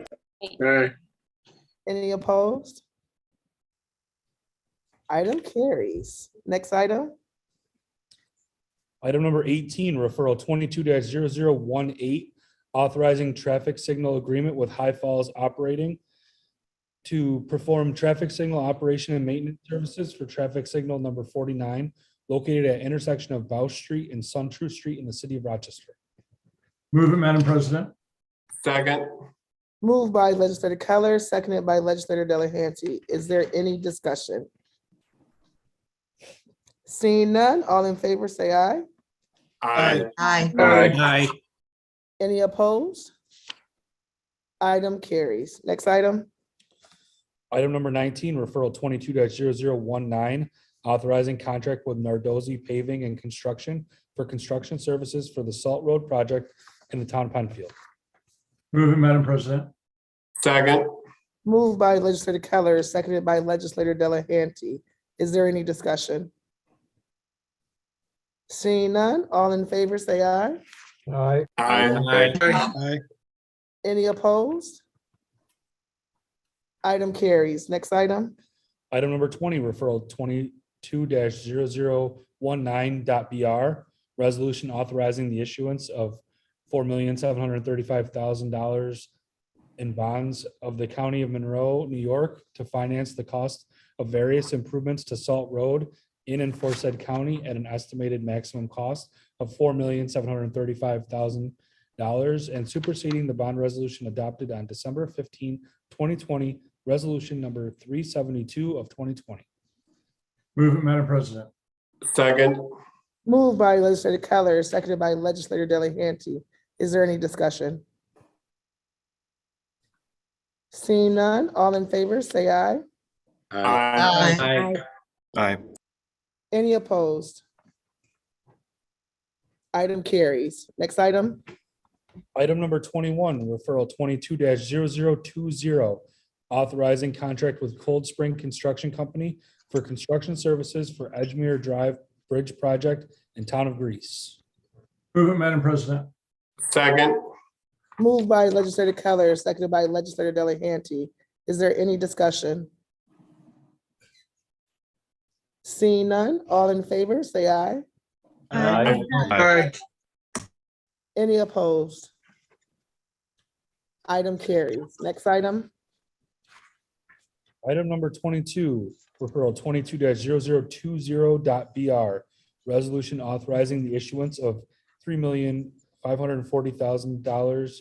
Any opposed? Item carries. Next item. Item number 18, referral 22-0018, authorizing traffic signal agreement with High Falls Operating to perform traffic signal operation and maintenance services for traffic signal number 49, located at intersection of Bausch Street and Suntrue Street in the city of Rochester. Move it, Madam President. Second. Moved by Legislator Keller, seconded by Legislator Delahanty. Is there any discussion? Seeing none, all in favor say aye. Aye. Aye. Any opposed? Item carries. Next item. Item number 19, referral 22-0019, authorizing contract with Nardozi Paving and Construction for construction services for the Salt Road project in the town of Penfield. Move it, Madam President. Second. Moved by Legislator Keller, seconded by Legislator Delahanty. Is there any discussion? Seeing none, all in favor say aye. Aye. Aye. Any opposed? Item carries. Next item. Item number 20, referral 22-0019.BR, resolution authorizing the issuance of $4,735,000 in bonds of the County of Monroe, New York, to finance the cost of various improvements to Salt Road in and for said county at an estimated maximum cost of $4,735,000 and superseding the bond resolution adopted on December 15, 2020, resolution number 372 of 2020. Move it, Madam President. Second. Moved by Legislator Keller, seconded by Legislator Delahanty. Is there any discussion? Seeing none, all in favor, say aye. Aye. Aye. Any opposed? Item carries. Next item. Item number 21, referral 22-0020, authorizing contract with Cold Spring Construction Company for construction services for Edgemere Drive Bridge Project in Town of Greece. Move it, Madam President. Second. Moved by legislator Keller, seconded by legislator Delahanty. Is there any discussion? Seeing none, all in favor, say aye. Aye. Any opposed? Item carries. Next item. Item number 22, referral 22-0020.BR, resolution authorizing the issuance of $3,540,000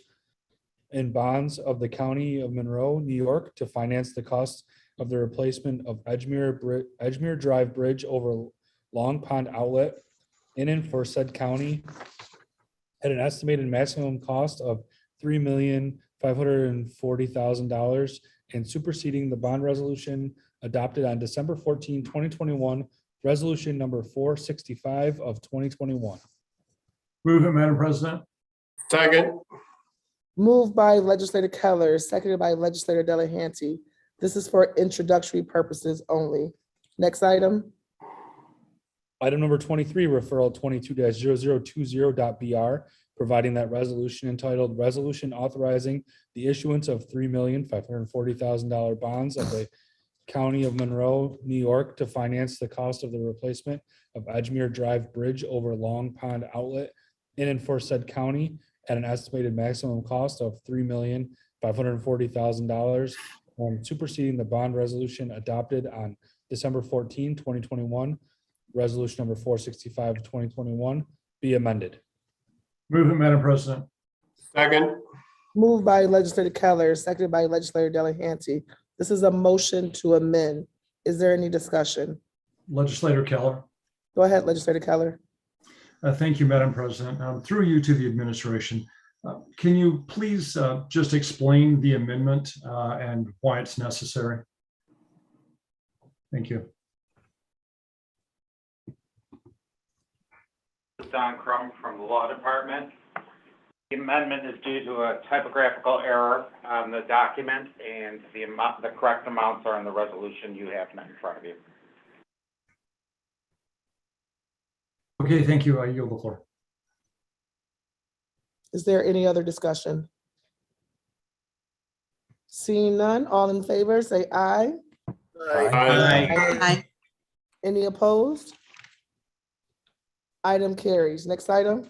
in bonds of the County of Monroe, New York, to finance the cost of the replacement of Edgemere Drive Bridge over Long Pond Outlet in and for said county at an estimated maximum cost of $3,540,000 and superseding the bond resolution adopted on December 14, 2021, resolution number 465 of 2021. Move it, Madam President. Second. Moved by legislator Keller, seconded by legislator Delahanty. This is for introductory purposes only. Next item. Item number 23, referral 22-0020.BR, providing that resolution entitled Resolution Authorizing the Issuance of $3,540,000 bonds of the County of Monroe, New York, to finance the cost of the replacement of Edgemere Drive Bridge over Long Pond Outlet in and for said county at an estimated maximum cost of $3,540,000 and superseding the bond resolution adopted on December 14, 2021, resolution number 465 of 2021, be amended. Move it, Madam President. Second. Moved by legislator Keller, seconded by legislator Delahanty. This is a motion to amend. Is there any discussion? Legislator Keller. Go ahead, legislator Keller. Thank you, Madam President. Through you to the administration, can you please just explain the amendment and why it's necessary? Thank you. Don Crum from the Law Department. The amendment is due to a typographical error on the document, and the correct amounts are in the resolution you have in front of you. Okay, thank you. I yield the floor. Is there any other discussion? Seeing none, all in favor, say aye. Aye. Any opposed? Item carries. Next item.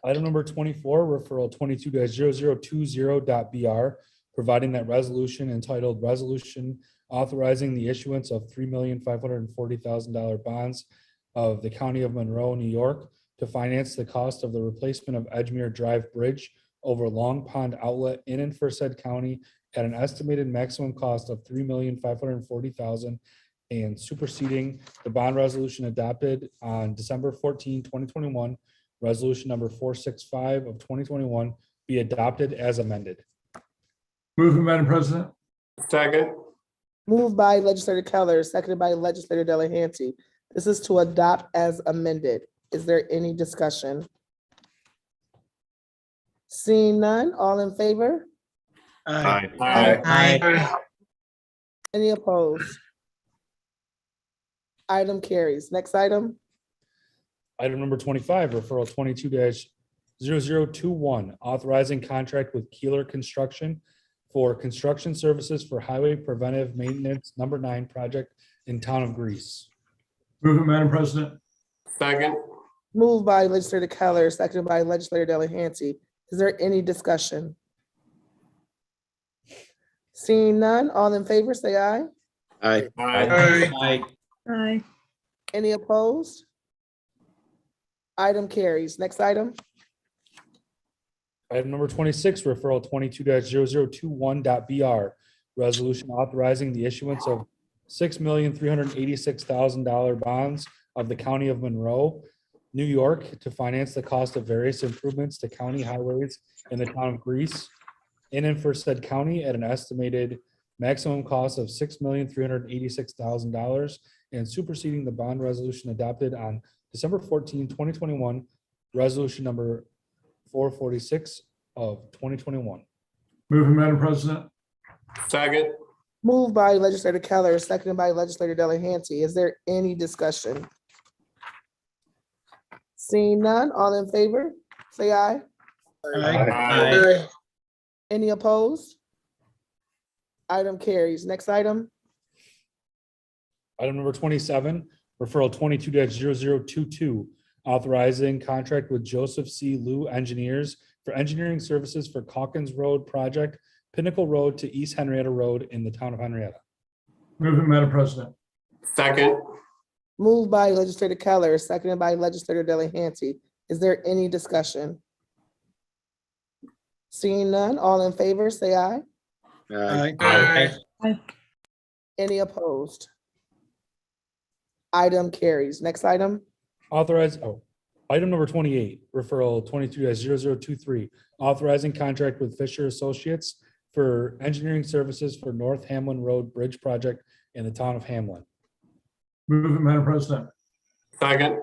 Item number 24, referral 22-0020.BR, providing that resolution entitled Resolution Authorizing the Issuance of $3,540,000 bonds of the County of Monroe, New York, to finance the cost of the replacement of Edgemere Drive Bridge over Long Pond Outlet in and for said county at an estimated maximum cost of $3,540,000 and superseding the bond resolution adopted on December 14, 2021, resolution number 465 of 2021, be adopted as amended. Move it, Madam President. Second. Moved by legislator Keller, seconded by legislator Delahanty. This is to adopt as amended. Is there any discussion? Seeing none, all in favor? Aye. Any opposed? Item carries. Next item. Item number 25, referral 22-0021, authorizing contract with Keeler Construction for construction services for Highway Preventive Maintenance Number 9 project in Town of Greece. Move it, Madam President. Second. Moved by legislator Keller, seconded by legislator Delahanty. Is there any discussion? Seeing none, all in favor, say aye. Aye. Any opposed? Item carries. Next item. Item number 26, referral 22-0021.BR, resolution authorizing the issuance of $6,386,000 bonds of the County of Monroe, New York, to finance the cost of various improvements to county highways in the Town of Greece in and for said county at an estimated maximum cost of $6,386,000 and superseding the bond resolution adopted on December 14, 2021, resolution number 446 of 2021. Move it, Madam President. Second. Moved by legislator Keller, seconded by legislator Delahanty. Is there any discussion? Seeing none, all in favor, say aye. Aye. Any opposed? Item carries. Next item. Item number 27, referral 22-0022, authorizing contract with Joseph C. Liu Engineers for engineering services for Calkins Road project, Pinnacle Road to East Henrietta Road in the town of Henrietta. Move it, Madam President. Second. Moved by legislator Keller, seconded by legislator Delahanty. Is there any discussion? Seeing none, all in favor, say aye. Aye. Any opposed? Item carries. Next item. Item number 28, referral 22-0023, authorizing contract with Fisher Associates for engineering services for North Hamlin Road Bridge project in the town of Hamlin. Move it, Madam President. Second.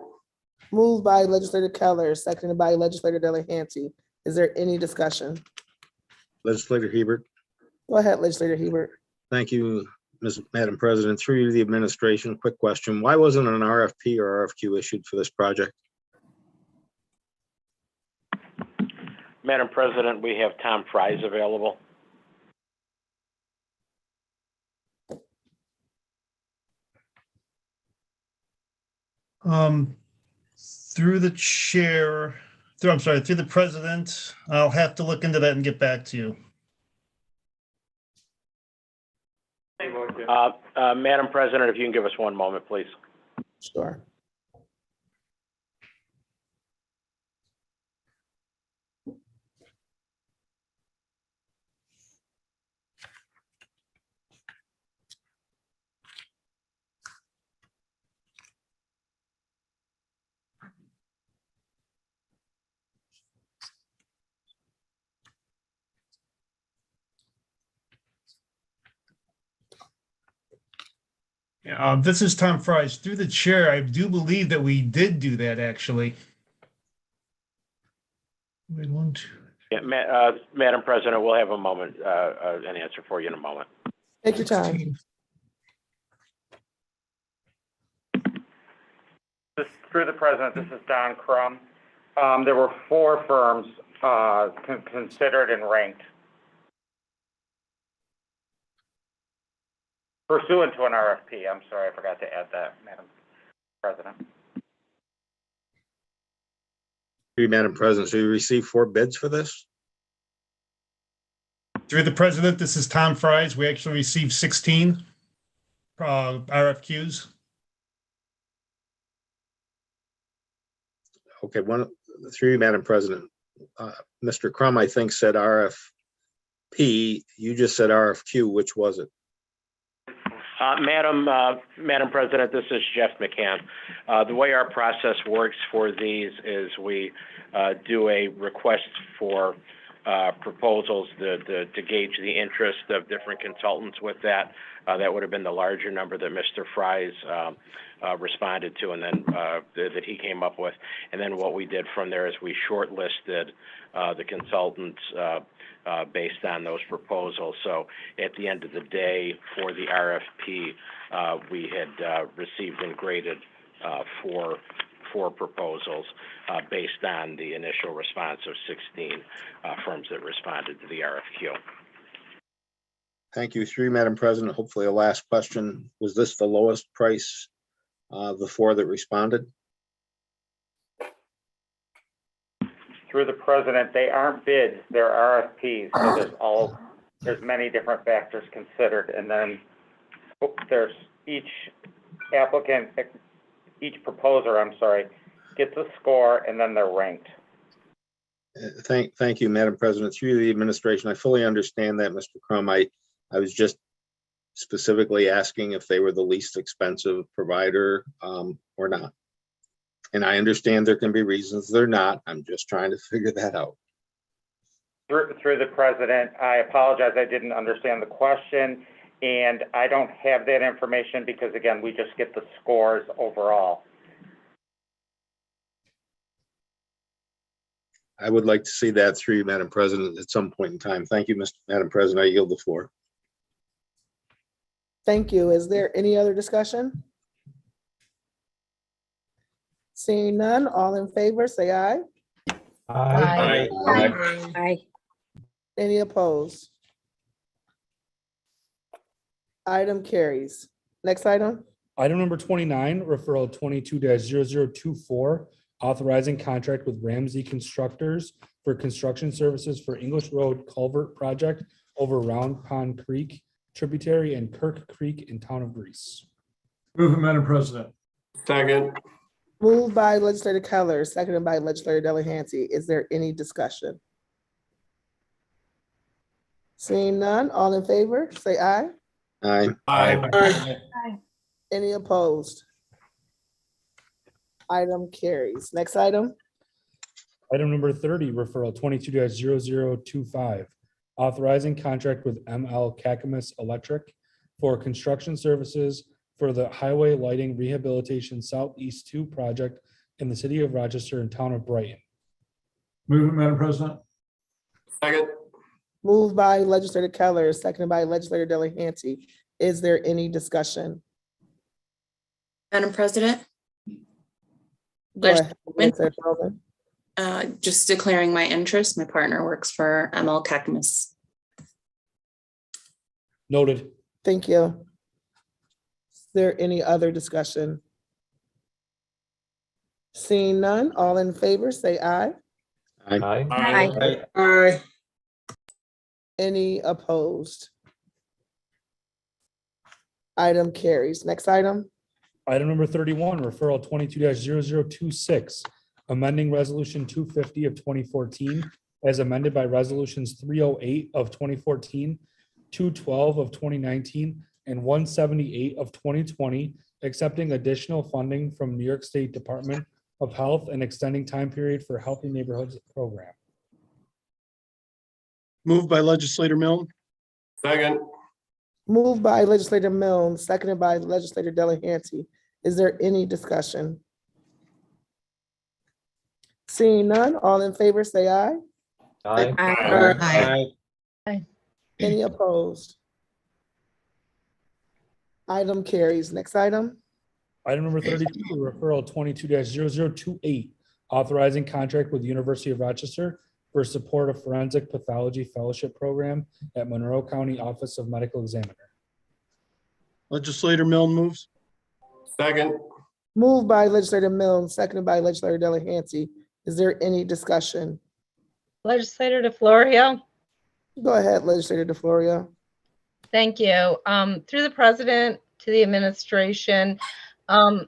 Moved by legislator Keller, seconded by legislator Delahanty. Is there any discussion? Legislator Hebert. Go ahead, legislator Hebert. Thank you, Madam President. Through you to the administration, quick question. Why wasn't an RFP or RFQ issued for this project? Madam President, we have Tom Fries available. Through the chair, through the president, I'll have to look into that and get back to you. Madam President, if you can give us one moment, please. Sure. This is Tom Fries. Through the chair, I do believe that we did do that, actually. Wait, one, two. Yeah, Madam President, we'll have a moment, an answer for you in a moment. Take your time. Through the president, this is Don Crum. There were 4 firms considered and ranked pursuant to an RFP. I'm sorry, I forgot to add that, Madam President. Madam President, so you received 4 bids for this? Through the president, this is Tom Fries. We actually received 16 RFQs. Okay, through you, Madam President. Mr. Crum, I think, said RFP. You just said RFQ. Which was it? Madam President, this is Jeff McCann. The way our process works for these is we do a request for proposals to gauge the interest of different consultants with that. That would have been the larger number that Mr. Fries responded to, and then that he came up with. And then what we did from there is we shortlisted the consultants based on those proposals. So at the end of the day, for the RFP, we had received and graded 4 proposals based on the initial response of 16 firms that responded to the RFQ. Thank you. Through you, Madam President. Hopefully a last question. Was this the lowest price of the 4 that responded? Through the president, they aren't bids, they're RFPs. So there's many different factors considered, and then there's each proposer, gets a score, and then they're ranked. Thank you, Madam President. Through the administration, I fully understand that, Mr. Crum. I was just specifically asking if they were the least expensive provider or not. And I understand there can be reasons they're not. I'm just trying to figure that out. Through the president, I apologize, I didn't understand the question, and I don't have that information because, again, we just get the scores overall. I would like to see that through you, Madam President, at some point in time. Thank you, Madam President. I yield the floor. Thank you. Is there any other discussion? Seeing none, all in favor, say aye. Aye. Aye. Any opposed? Item carries. Next item. Item number 29, referral 22-0024, authorizing contract with Ramsey Constructors for construction services for English Road Culvert Project over Round Pond Creek tributary and Kirk Creek in Town of Greece. Move it, Madam President. Second. Moved by legislator Keller, seconded by legislator Delahanty. Is there any discussion? Seeing none, all in favor, say aye. Aye. Aye. Any opposed? Item carries. Next item. Item number 30, referral 22-0025, authorizing contract with ML Cakamus Electric for construction services for the Highway Lighting Rehabilitation Southeast 2 project in the city of Rochester and town of Brighton. Move it, Madam President. Second. Moved by legislator Keller, seconded by legislator Delahanty. Is there any discussion? Madam President, Go ahead, Legislator Pearlman. just declaring my interest. My partner works for ML Cakamus. Noted. Thank you. Is there any other discussion? Seeing none, all in favor, say aye. Aye. Aye. Any opposed? Item carries. Next item. Item number 31, referral 22-0026, amending resolution 250 of 2014 as amended by resolutions 308 of 2014, 212 of 2019, and 178 of 2020, accepting additional funding from New York State Department of Health and extending time period for Healthy Neighborhoods program. Moved by legislator Milne. Second. Moved by legislator Milne, seconded by legislator Delahanty. Is there any discussion? Seeing none, all in favor, say aye. Aye. Any opposed? Item carries. Next item. Item number 32, referral 22-0028, authorizing contract with the University of Rochester for support of forensic pathology fellowship program at Monroe County Office of Medical Examiner. Legislator Milne moves. Second. Moved by legislator Milne, seconded by legislator Delahanty. Is there any discussion? Legislator DeFlorio. Go ahead, legislator DeFlorio. Thank you. Through the president to the administration, can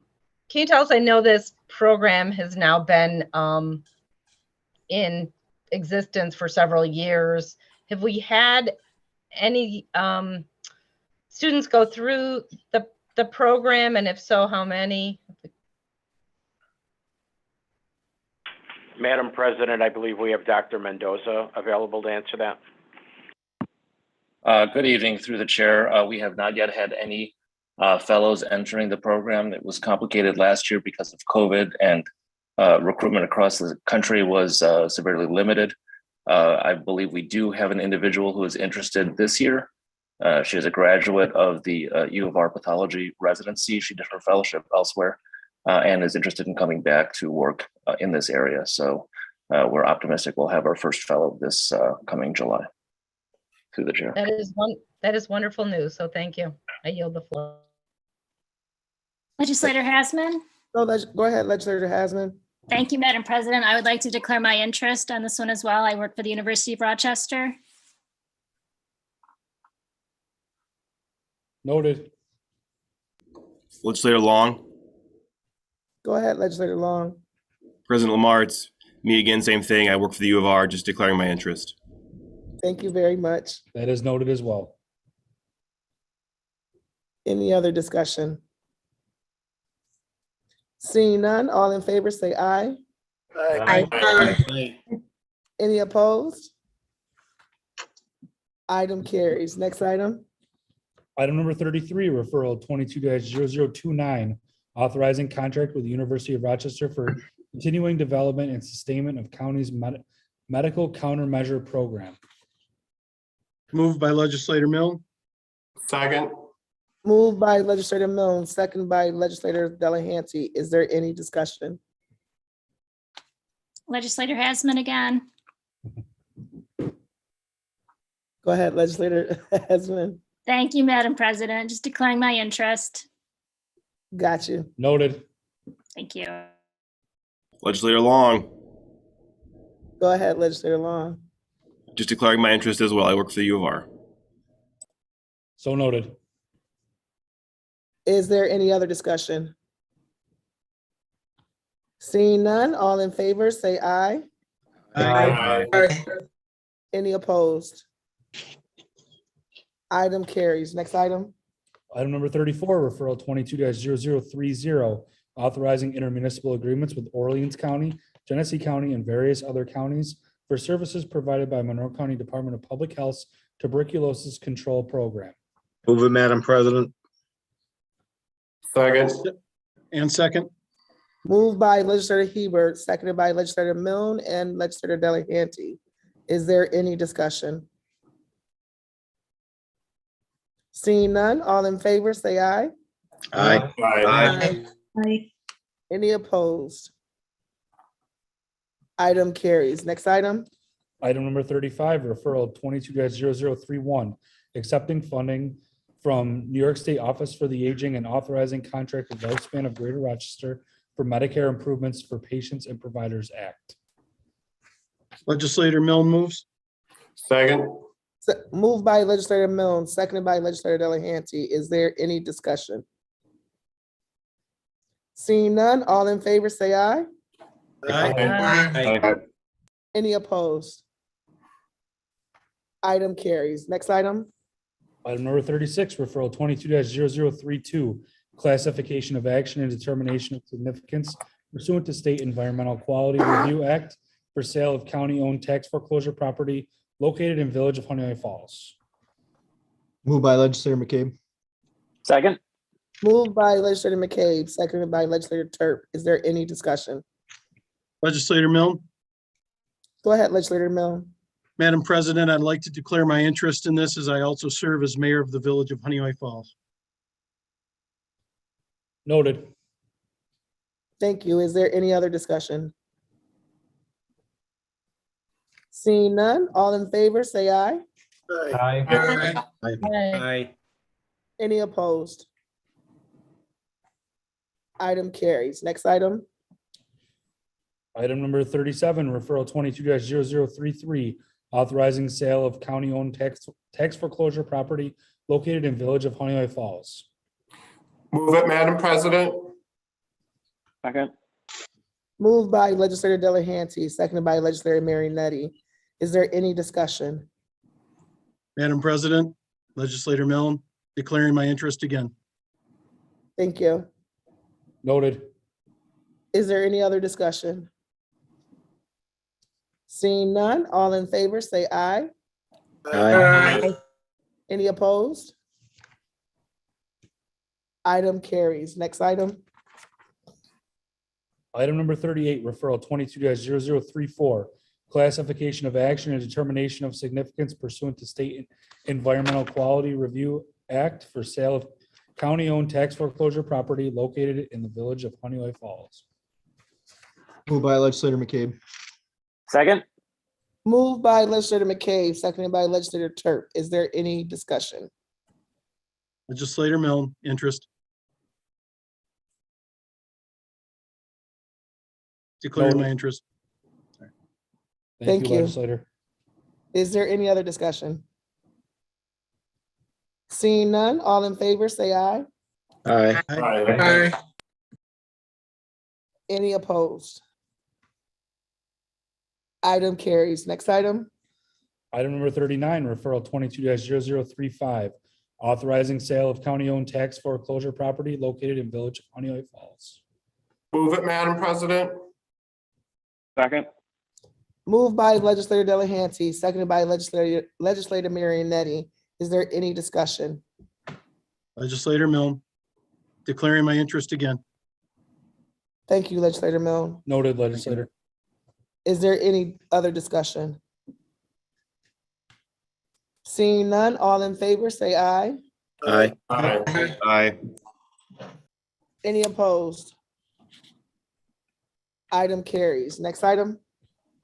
you tell us, I know this program has now been in existence for several years. Have we had any students go through the program, and if so, how many? Madam President, I believe we have Dr. Mendoza available to answer that. Good evening, through the chair. We have not yet had any fellows entering the program. It was complicated last year because of COVID, and recruitment across the country was severely limited. I believe we do have an individual who is interested this year. She is a graduate of the U of R pathology residency. She did her fellowship elsewhere and is interested in coming back to work in this area. So we're optimistic we'll have our first fellow this coming July. Through the chair. That is wonderful news. So thank you. I yield the floor. Legislator Hasman. Go ahead, legislator Hasman. Thank you, Madam President. I would like to declare my interest on this one as well. I work for the University of Rochester. Noted. Legislator Long. Go ahead, legislator Long. President Lamar, it's me again, same thing. I work for the U of R, just declaring my interest. Thank you very much. That is noted as well. Any other discussion? Seeing none, all in favor say aye. Aye. Any opposed? Item carries. Next item. Item number 33, referral 22-0029, authorizing contract with the University of Rochester for continuing development and sustainment of county's medical countermeasure program. Moved by legislator Milne, Second. Moved by legislator Milne, second by legislator Delahanty. Is there any discussion? Legislator Hasman again. Go ahead, legislator Hasman. Thank you, Madam President. Just declaring my interest. Got you. Noted. Thank you. Legislator Long, Go ahead, legislator Long. just declaring my interest as well. I work for the U of R. So noted. Is there any other discussion? Seeing none, all in favor, say aye. Any opposed? Item carries. Next item. Item number 34, referral 22-0030, authorizing intermunicipal agreements with Orleans County, Genesee County, and various other counties for services provided by Monroe County Department of Public Health's Tuberculosis Control Program. Move it, Madam President. Second. and second. Moved by legislator Hebert, seconded by legislator Milne and legislator Delahanty. Is there any discussion? Seeing none, all in favor, say aye. Aye. Any opposed? Item carries. Next item. Item number 35, referral 22-0031, accepting funding from New York State Office for the Aging and authorizing contract with Lifespan of Greater Rochester for Medicare Improvements for Patients and Providers Act. Legislator Milne moves. Second. Moved by legislator Milne, seconded by legislator Delahanty. Is there any discussion? Seeing none, all in favor, say aye. Any opposed? Item carries. Next item. Item number 36, referral 22-0032, classification of action and determination of significance pursuant to State Environmental Quality Review Act for sale of county-owned tax foreclosure property located in Village of Honeoye Falls. Moved by legislator McCabe. Second. Moved by legislator McCabe, seconded by legislator Turp. Is there any discussion? Legislator Milne. Go ahead, legislator Milne. Madam President, I'd like to declare my interest in this as I also serve as mayor of the Village of Honeoye Falls. Noted. Thank you. Is there any other discussion? Seeing none, all in favor, say aye. Any opposed? Item carries. Next item. Item number 37, referral 22-0033, authorizing sale of county-owned tax foreclosure property located in Village of Honeoye Falls. Move it, Madam President. Second. Moved by legislator Delahanty, seconded by legislator Marinetti. Is there any discussion? Madam President, Legislator Milne, declaring my interest again. Thank you. Noted. Is there any other discussion? Seeing none, all in favor, say aye. Any opposed? Item carries. Next item. Item number 38, referral 22-0034, classification of action and determination of significance pursuant to State Environmental Quality Review Act for sale of county-owned tax foreclosure property located in the Village of Honeoye Falls. Moved by legislator McCabe. Second. Moved by legislator McCabe, seconded by legislator Turp. Is there any discussion? Legislator Milne, interest. Declaring my interest. Thank you. Legislator. Is there any other discussion? Seeing none, all in favor, say aye. Any opposed? Item carries. Next item. Item number 39, referral 22-0035, authorizing sale of county-owned tax foreclosure property located in Village of Honeoye Falls. Move it, Madam President. Second. Moved by legislator Delahanty, seconded by legislator Marionetti. Is there any discussion? Legislator Milne, declaring my interest again. Thank you, legislator Milne. Noted, legislator. Is there any other discussion? Seeing none, all in favor, say aye. Aye. Aye. Aye. Any opposed? Item carries. Next item.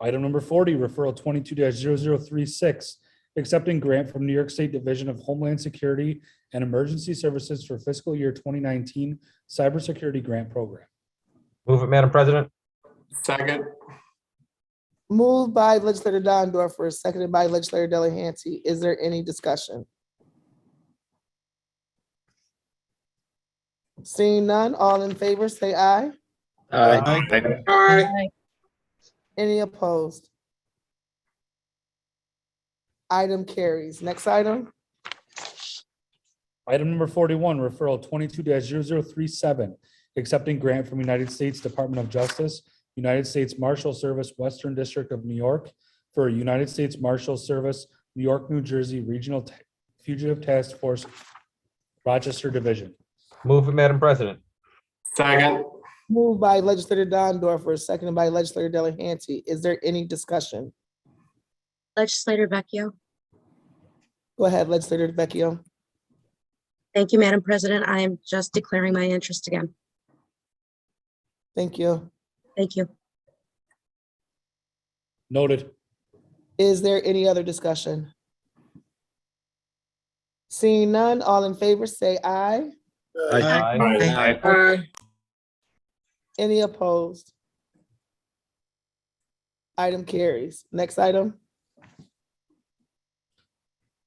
Item number 40, referral 22-0036, accepting grant from New York State Division of Homeland Security and Emergency Services for fiscal year 2019 cybersecurity grant program. Move it, Madam President. Second. Moved by legislator Dondorfer, seconded by legislator Delahanty. Is there any discussion? Seeing none, all in favor, say aye. Aye. Any opposed? Item carries. Next item. Item number 41, referral 22-0037, accepting grant from United States Department of Justice, United States Marshal Service, Western District of New York for United States Marshal Service, New York, New Jersey Regional Fugitive Task Force, Rochester Division. Move it, Madam President. Second. Moved by legislator Dondorfer, seconded by legislator Delahanty. Is there any discussion? Legislator Vecchio. Go ahead, legislator Vecchio. Thank you, Madam President. I am just declaring my interest again. Thank you. Thank you. Noted. Is there any other discussion? Seeing none, all in favor, say aye. Aye. Any opposed? Item carries. Next item.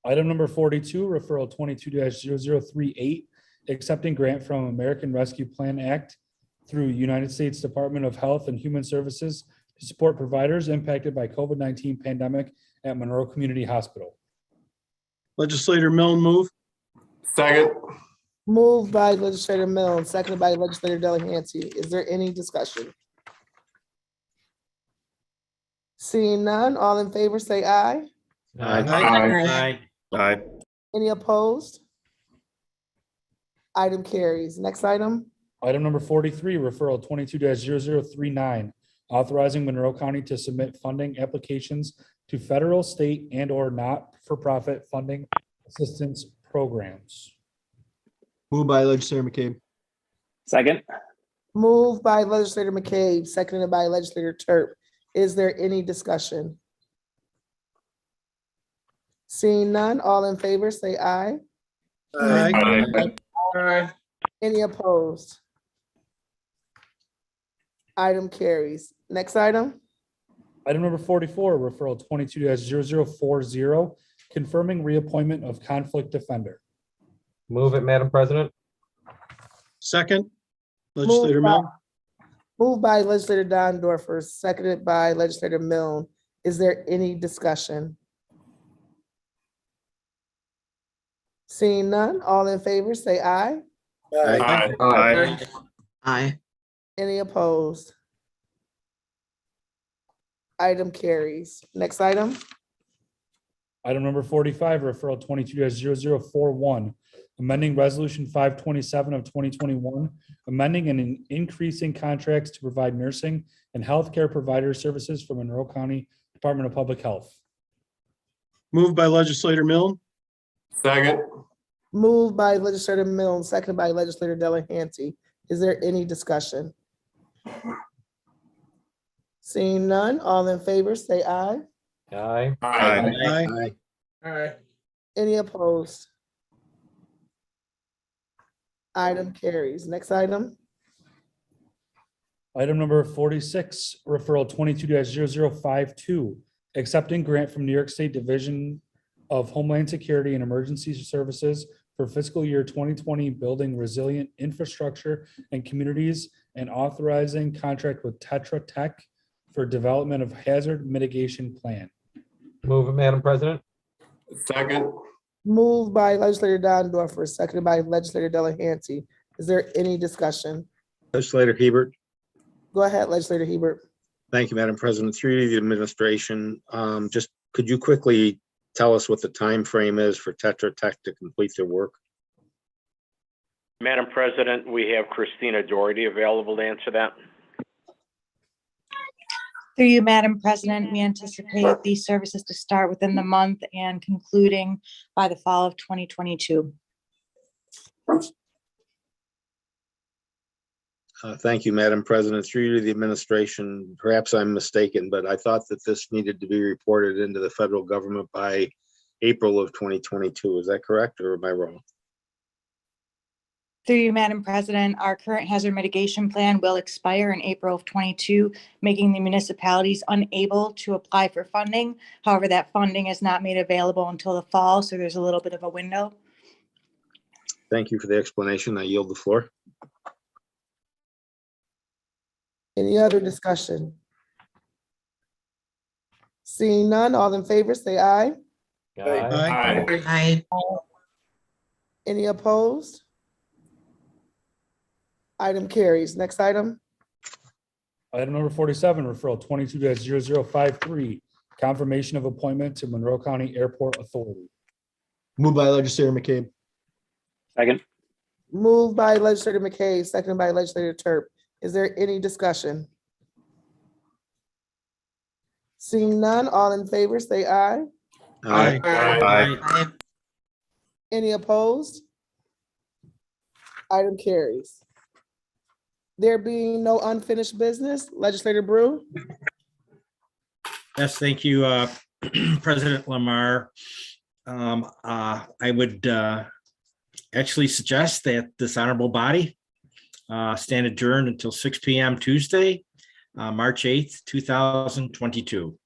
Item number 42, referral 22-0038, accepting grant from American Rescue Plan Act through United States Department of Health and Human Services to support providers impacted by COVID-19 pandemic at Monroe Community Hospital. Legislator Milne, move. Second. Moved by legislator Milne, seconded by legislator Delahanty. Is there any discussion? Seeing none, all in favor, say aye. Aye. Any opposed? Item carries. Next item. Item number 43, referral 22-0039, authorizing Monroe County to submit funding applications to federal, state, and/or not-for-profit funding assistance programs. Moved by legislator McCabe. Second. Moved by legislator McCabe, seconded by legislator Turp. Is there any discussion? Seeing none, all in favor, say aye. Any opposed? Item carries. Next item. Item number 44, referral 22-0040, confirming reappointment of conflict defender. Move it, Madam President. Second. Legislator Milne. Moved by legislator Dondorfer, seconded by legislator Milne. Is there any discussion? Seeing none, all in favor, say aye. Aye. Any opposed? Item carries. Next item. Item number 45, referral 22-0041, amending resolution 527 of 2021, amending and increasing contracts to provide nursing and healthcare provider services for Monroe County Department of Public Health. Moved by legislator Milne. Second. Moved by legislator Milne, seconded by legislator Delahanty. Is there any discussion? Seeing none, all in favor, say aye. Aye. Any opposed? Item carries. Next item. Item number 46, referral 22-0052, accepting grant from New York State Division of Homeland Security and Emergency Services for fiscal year 2020, building resilient infrastructure and communities, and authorizing contract with Tetra Tech for development of hazard mitigation plan. Move it, Madam President. Second. Moved by legislator Dondorfer, seconded by legislator Delahanty. Is there any discussion? Legislator Hebert, Go ahead, legislator Hebert. Thank you, Madam President. Through the administration, just could you quickly tell us what the time frame is for Tetra Tech to complete their work? Madam President, we have Christina Doherty available to answer that. Through you, Madam President, we anticipate these services to start within the month and concluding by the fall of 2022. Thank you, Madam President. Through to the administration, perhaps I'm mistaken, but I thought that this needed to be reported into the federal government by April of 2022. Is that correct, or am I wrong? Through you, Madam President, our current hazard mitigation plan will expire in April of 22, making the municipalities unable to apply for funding. However, that funding is not made available until the fall, so there's a little bit of a window. Thank you for the explanation. I yield the floor. Any other discussion? Seeing none, all in favor, say aye. Aye. Any opposed? Item carries. Next item. Item number 47, referral 22-0053, confirmation of appointment to Monroe County Airport Authority. Moved by legislator McCabe. Second. Moved by legislator McKay, seconded by legislator Turp. Is there any discussion? Seeing none, all in favor, say aye. Aye. Any opposed? Item carries. There being no unfinished business, Legislator Brew? Yes, thank you, President Lamar. I would actually suggest that this honorable body stand adjourned until 6 p.m. Tuesday, March 8th, 2022.